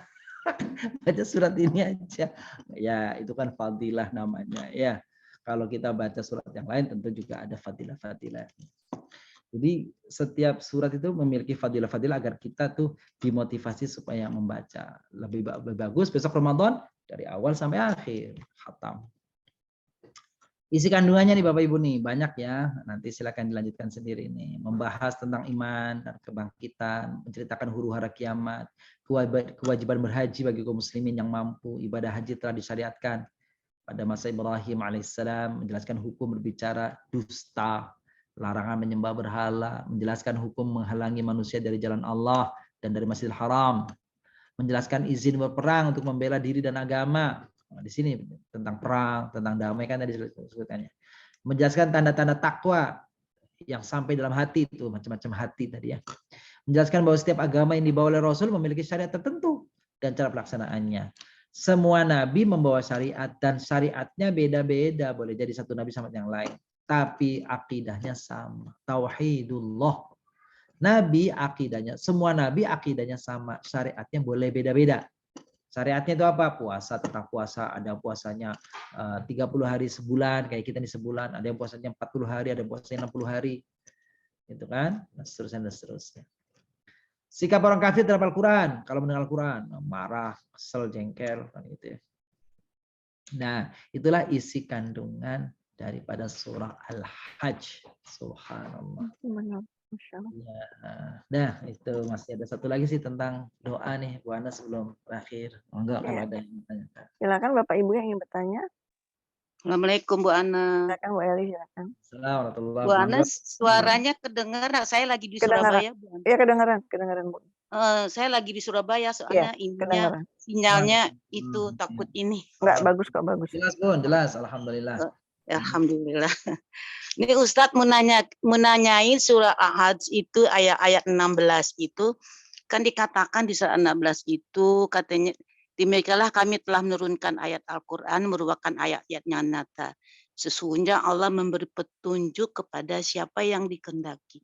baca surat ini aja. Ya, itu kan fadilah namanya ya. Kalau kita baca surat yang lain tentu juga ada fadilah-fadilah. Jadi setiap surat itu memiliki fadilah-fadilah agar kita tuh dimotivasi supaya membaca. Lebih bagus besok Ramadan dari awal sampai akhir khatam. Isi kandungannya nih Bapak Ibu nih banyak ya. Nanti silakan dilanjutkan sendiri nih. Membahas tentang iman dan kebangkitan, menceritakan huru-hara kiamat, kewajiban berhaji bagi kaum muslimin yang mampu. Ibadah haji telah disyariatkan pada masa Ibrahim alaihissalam, menjelaskan hukum berbicara dusta, larangan menyembah berhala, menjelaskan hukum menghalangi manusia dari jalan Allah dan dari Masjidil Haram, menjelaskan izin berperang untuk membela diri dan agama. Nah, di sini tentang perang, tentang damai kan tadi disebutkannya. Menjelaskan tanda-tanda takwa yang sampai dalam hati itu, macam-macam hati tadi ya. Menjelaskan bahwa setiap agama yang dibawa oleh Rasul memiliki syariat tertentu dan cara pelaksanaannya. Semua nabi membawa syariat dan syariatnya beda-beda. Boleh jadi satu nabi sama yang lain. Tapi akidahnya sama. Tauhidullah. Nabi akidahnya, semua nabi akidahnya sama. Syariatnya boleh beda-beda. Syariatnya itu apa? Puasa, tentang puasa. Ada puasanya 30 hari sebulan. Kayak kita nih sebulan. Ada yang puasanya 40 hari, ada yang puasanya 60 hari. Gitu kan? Dan seterusnya. Sikap orang kafir terhadap Al-Quran. Kalau mendengar Al-Quran, marah, kesel, jengkel. Kan gitu ya. Nah, itulah isi kandungan daripada surah Al-Hajj. Subhanallah. Ya. Nah, itu masih ada satu lagi sih tentang doa nih, Bu Ana sebelum berakhir. Enggak, kalau ada yang bertanya. Silakan Bapak Ibu yang ingin bertanya. Assalamualaikum Bu Ana. Silakan Bu Eli, silakan. Assalamualaikum. Bu Ana, suaranya kedengar. Saya lagi di Surabaya, Bu Ana. Iya, kedengaran Bu. Saya lagi di Surabaya soalnya ininya sinyalnya itu takut ini. Enggak, bagus kok, bagus. Jelas Bu, jelas. Alhamdulillah. Alhamdulillah. Ini Ustadz menanyain surah Al-Hajj itu ayat 16 itu kan dikatakan di surah 16 itu katanya demikianlah kami telah menurunkan ayat Al-Quran merupakan ayat-ayat yang nyata. Sesungguhnya Allah memberi petunjuk kepada siapa yang dikehendaki.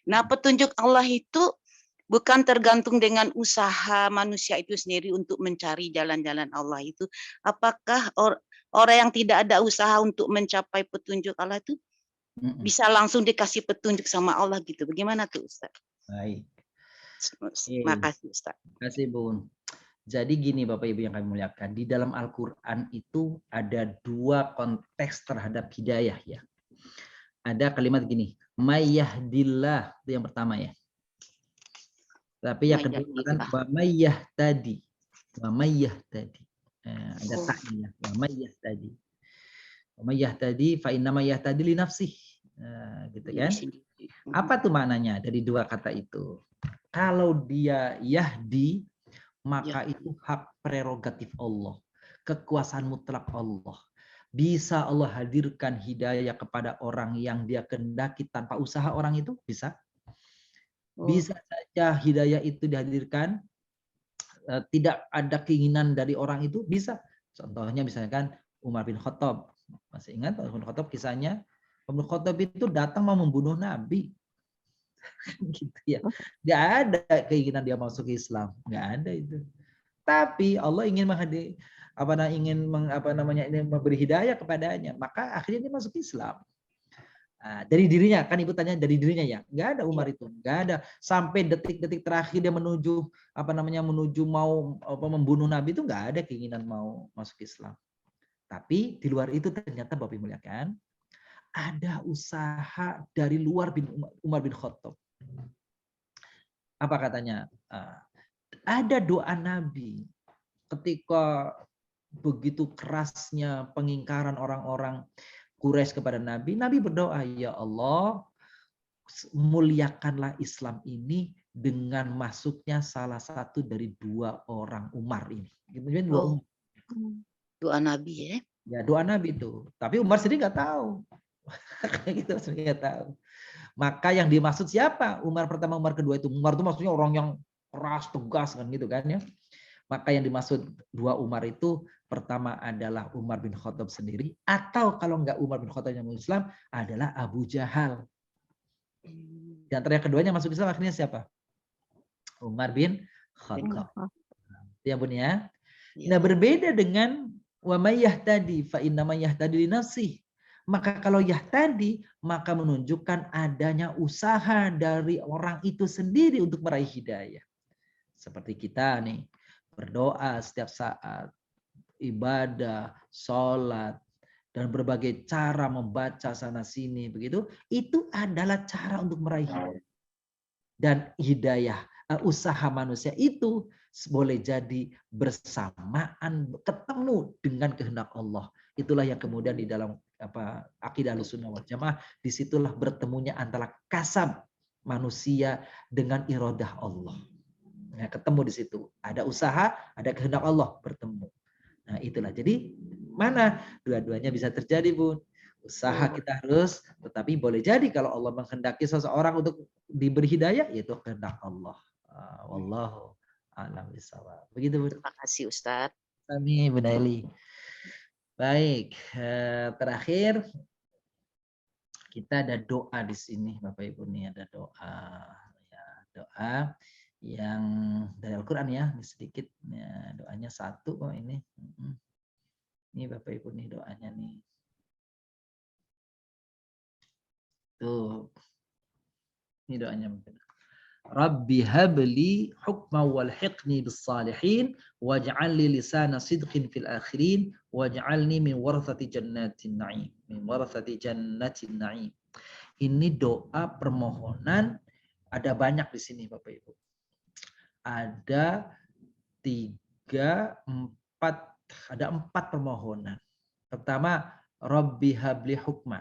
Nah, petunjuk Allah itu bukan tergantung dengan usaha manusia itu sendiri untuk mencari jalan-jalan Allah itu. Apakah orang yang tidak ada usaha untuk mencapai petunjuk Allah itu bisa langsung dikasih petunjuk sama Allah gitu? Bagaimana tuh Ustaz? Baik. Makasih Ustaz. Terima kasih Bun. Jadi gini Bapak Ibu yang kami muliakan, di dalam Al-Quran itu ada dua konteks terhadap hidayah ya. Ada kalimat gini, mayyahdillah, itu yang pertama ya. Tapi yang kedua kan wa mayyahtadi. Wa mayyahtadi. Ada taknya, wa mayyahtadi. Wa mayyahtadi fa inna mayyahtadi li nafsih. Nah, gitu Diri kan? sendiri. Apa tuh maknanya dari dua kata itu? Kalau dia Yahdi, maka itu hak prerogatif Allah, kekuasaan mutlak Allah. Bisa Allah hadirkan hidayah kepada orang yang dia kehendaki tanpa usaha orang itu, bisa. Bisa saja hidayah itu dihadirkan tidak ada keinginan dari orang itu, bisa. Contohnya misalkan Umar bin Khattab. Masih ingat Umar bin Khattab kisahnya? Umar bin Khattab itu datang mau membunuh Nabi. Gitu ya. Nggak ada keinginan dia masuk Islam, nggak ada itu. Tapi Allah ingin ingin memberi hidayah kepadanya, maka akhirnya dia masuk Islam. Nah, dari dirinya, kan ibu tanya dari dirinya ya, nggak ada Umar itu, nggak ada. Sampai detik-detik terakhir dia menuju mau membunuh Nabi itu nggak ada keinginan mau masuk Islam. Tapi di luar itu ternyata Bapak Ibu muliakan, ada usaha dari luar Umar bin Khattab. Apa katanya? Ada doa Nabi ketika begitu kerasnya pengingkaran orang-orang Quraisy kepada Nabi, Nabi berdoa, ya Allah, muliakanlah Islam ini dengan masuknya salah satu dari dua orang Umar ini. Doa Nabi ya. Ya, doa Nabi itu. Tapi Umar sendiri nggak tahu. Gitu, nggak tahu. Maka yang dimaksud siapa? Umar pertama, Umar kedua itu. Umar itu maksudnya orang yang keras, tegas kan gitu kan ya. Maka yang dimaksud dua Umar itu pertama adalah Umar bin Khattab sendiri, atau kalau enggak Umar bin Khattab yang Islam adalah Abu Jahal. Di antara yang keduanya masuk Islam akhirnya siapa? Umar bin Khattab. Ya Bun ya. Nah, berbeda dengan wa may yahtadi fa inna may yahtadi li nafsihi. Maka kalau yahtadi, maka menunjukkan adanya usaha dari orang itu sendiri untuk meraih hidayah. Seperti kita nih, berdoa setiap saat, ibadah, sholat, dan berbagai cara membaca sana sini begitu, itu adalah cara untuk meraih hidayah. Dan hidayah, usaha manusia itu boleh jadi bersamaan ketemu dengan kehendak Allah. Itulah yang kemudian di dalam akidah Ahlussunnah wal Jamaah, disitulah bertemunya antara kasab manusia dengan iradah Allah. Nah, ketemu di situ. Ada usaha, ada kehendak Allah bertemu. Nah, itulah. Jadi mana dua-duanya bisa terjadi, Bun. Usaha kita harus, tetapi boleh jadi kalau Allah menghendaki seseorang untuk diberi hidayah, yaitu kehendak Allah. Wallahu a'lam bishawab. Begitu, Bun. Terima kasih Ustadz. Kami Bu Naili. Baik, terakhir kita ada doa di sini, Bapak Ibu nih, ada doa. Ya, doa yang dari Al-Quran ya, ini sedikit ya, doanya satu kok ini. Ini Bapak Ibu nih doanya nih. Tuh. Ini doanya mungkin. Rabbi habli hukma wal hiqni bis salihin waj'alni lisana sidqin fil akhirin waj'alni min warathati jannatin na'im. Min warathati jannatin na'im. Ini doa permohonan, ada banyak di sini Bapak Ibu. Ada 4 permohonan. Pertama, Rabbi habli hukma.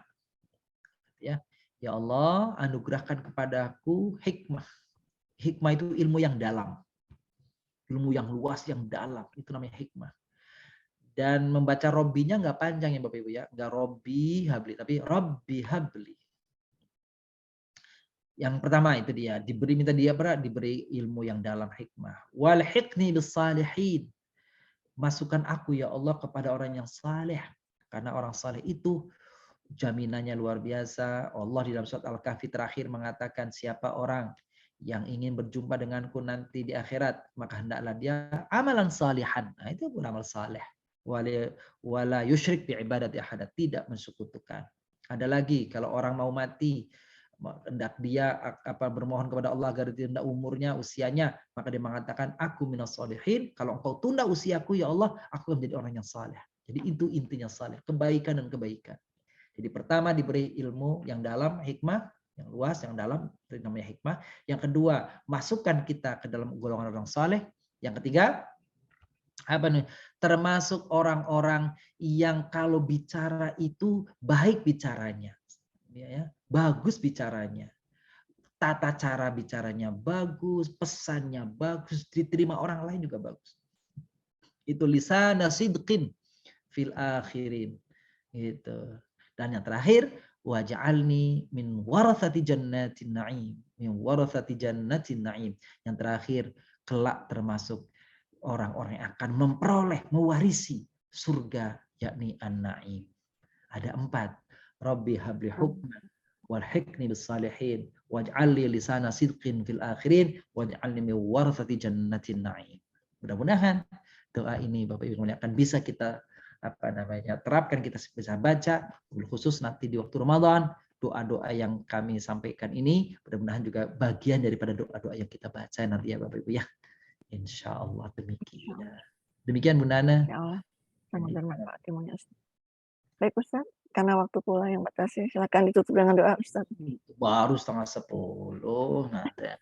Ya Allah, anugerahkan kepadaku hikmah. Hikmah itu ilmu yang dalam. Ilmu yang luas, yang dalam. Itu namanya hikmah. Dan membaca Robbinya nggak panjang ya Bapak Ibu ya. Nggak Robbi habli, tapi Rabbi habli. Yang pertama itu dia, diberi ilmu yang dalam, hikmah. Wal hiqni bis salihin. Masukkan aku ya Allah kepada orang yang saleh. Karena orang saleh itu jaminannya luar biasa. Allah di dalam surat Al-Kahfi terakhir mengatakan, siapa orang yang ingin berjumpa denganku nanti di akhirat, maka hendaklah dia amalan salihan. Nah, itu pun amal saleh. Wala yusyrik bi ibadati ahad, tidak mensekutukan. Ada lagi, kalau orang mau mati, hendak dia bermohon kepada Allah agar ditunda umurnya, usianya, maka dia mengatakan, aku minas sholihin. Kalau engkau tunda usiaku ya Allah, aku akan menjadi orang yang saleh. Jadi itu intinya saleh, kebaikan dan kebaikan. Jadi pertama diberi ilmu yang dalam, hikmah yang luas, yang dalam, itu namanya hikmah. Yang kedua, masukkan kita ke dalam golongan orang saleh. Yang ketiga, termasuk orang-orang yang kalau bicara itu baik bicaranya. Ya, bagus bicaranya, tata cara bicaranya bagus, pesannya bagus, diterima orang lain juga bagus. Itu lisana sidqin fil akhirin. Gitu. Dan yang terakhir, waj'alni min warathati jannatin na'im. Min warathati jannatin na'im. Yang terakhir, kelak termasuk orang-orang yang akan memperoleh, mewarisi surga, yakni an-na'im. Ada 4. Rabbi habli hukman walhikni bis salihin waj'alli lisana sidqin fil akhirin waj'alni min warathati jannatin na'im. Mudah-mudahan doa ini Bapak Ibu akan bisa kita terapkan, kita bisa baca, khusus nanti di waktu Ramadan. Doa-doa yang kami sampaikan ini mudah-mudahan juga bagian daripada doa-doa yang kita baca nanti ya Bapak Ibu ya. Insya Allah demikian. Demikian Bu Nana. Ya Allah, sangat bermanfaat ilmunya Ustaz. Baik Ustaz, karena waktu pula yang batasi, silakan ditutup dengan doa Ustaz. Baru 9:30. Nada.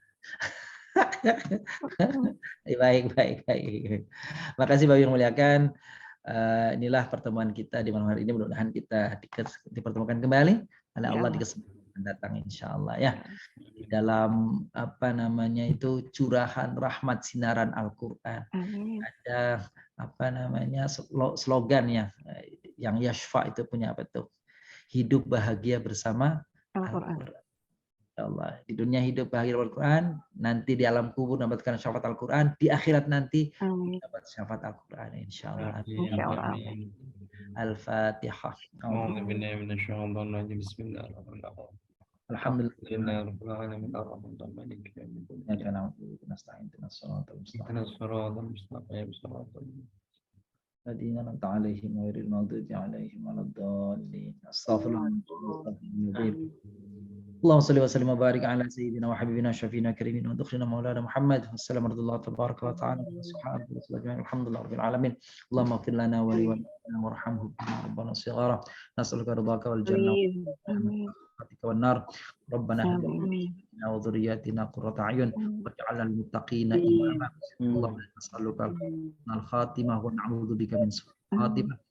Baik. Makasih Bapak yang muliakan. Inilah pertemuan kita di malam hari ini. Mudah-mudahan kita dipertemukan kembali oleh Allah di kesempatan mendatang insyaallah ya. Di dalam curahan rahmat sinaran Al-Qur'an. Ada slogan yang Yashfa itu punya apa tuh? Hidup bahagia bersama Al-Qur'an. Allah, di dunia hidup bahagia Al-Quran, nanti di alam kubur mendapatkan syafaat Al-Quran, di akhirat nanti dapat syafaat Al-Quran insyaallah. Al-Fatihah. الذين أنعمت عليهم غير المغضوب عليهم ولا الضالين. اللهم صل وسلم وبارك على سيدنا وحبيبنا وشفينا كريمنا ودخلنا مولانا محمد والسلام ورحمة الله تبارك وتعالى سبحانه وتعالى الحمد لله رب العالمين. اللهم اغفر لنا ولوالدينا وارحمهم ربنا صغارا نسألك رضاك والجنة والنار ربنا هب لنا وذرياتنا قرة أعين واجعلنا للمتقين إماما. اللهم نسألك الخاتمة ونعوذ بك من سوء الخاتمة.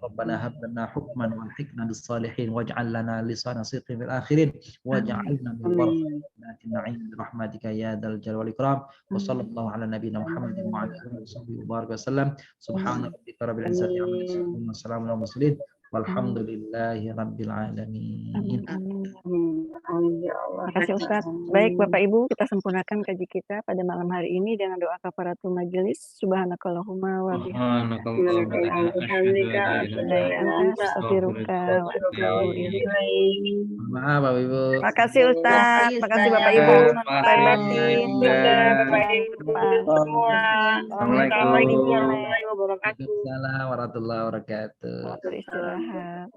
ربنا هب لنا حكما والحكمة بالصالحين واجعل لنا لسان صدق في الآخرين واجعلنا من ورثة جنات النعيم برحمتك يا ذا الجلال والإكرام. وصلى الله على نبينا محمد وعلى آله وصحبه وبارك وسلم. سبحان ربك رب العزة عما يصفون والسلام على المرسلين walhamdulillahi rabbil alamin. Terima kasih Ustaz. Baik Bapak Ibu, kita sempurnakan kaji kita pada malam hari ini dengan doa kafaratul majelis. Subhanakallahumma wa bihamdika astaghfiruka wa atubu ilaik. Maaf Bapak Ibu. Terima kasih Ustaz. Terima kasih Bapak Ibu. Assalamualaikum warahmatullahi wabarakatuh. Beristirahat.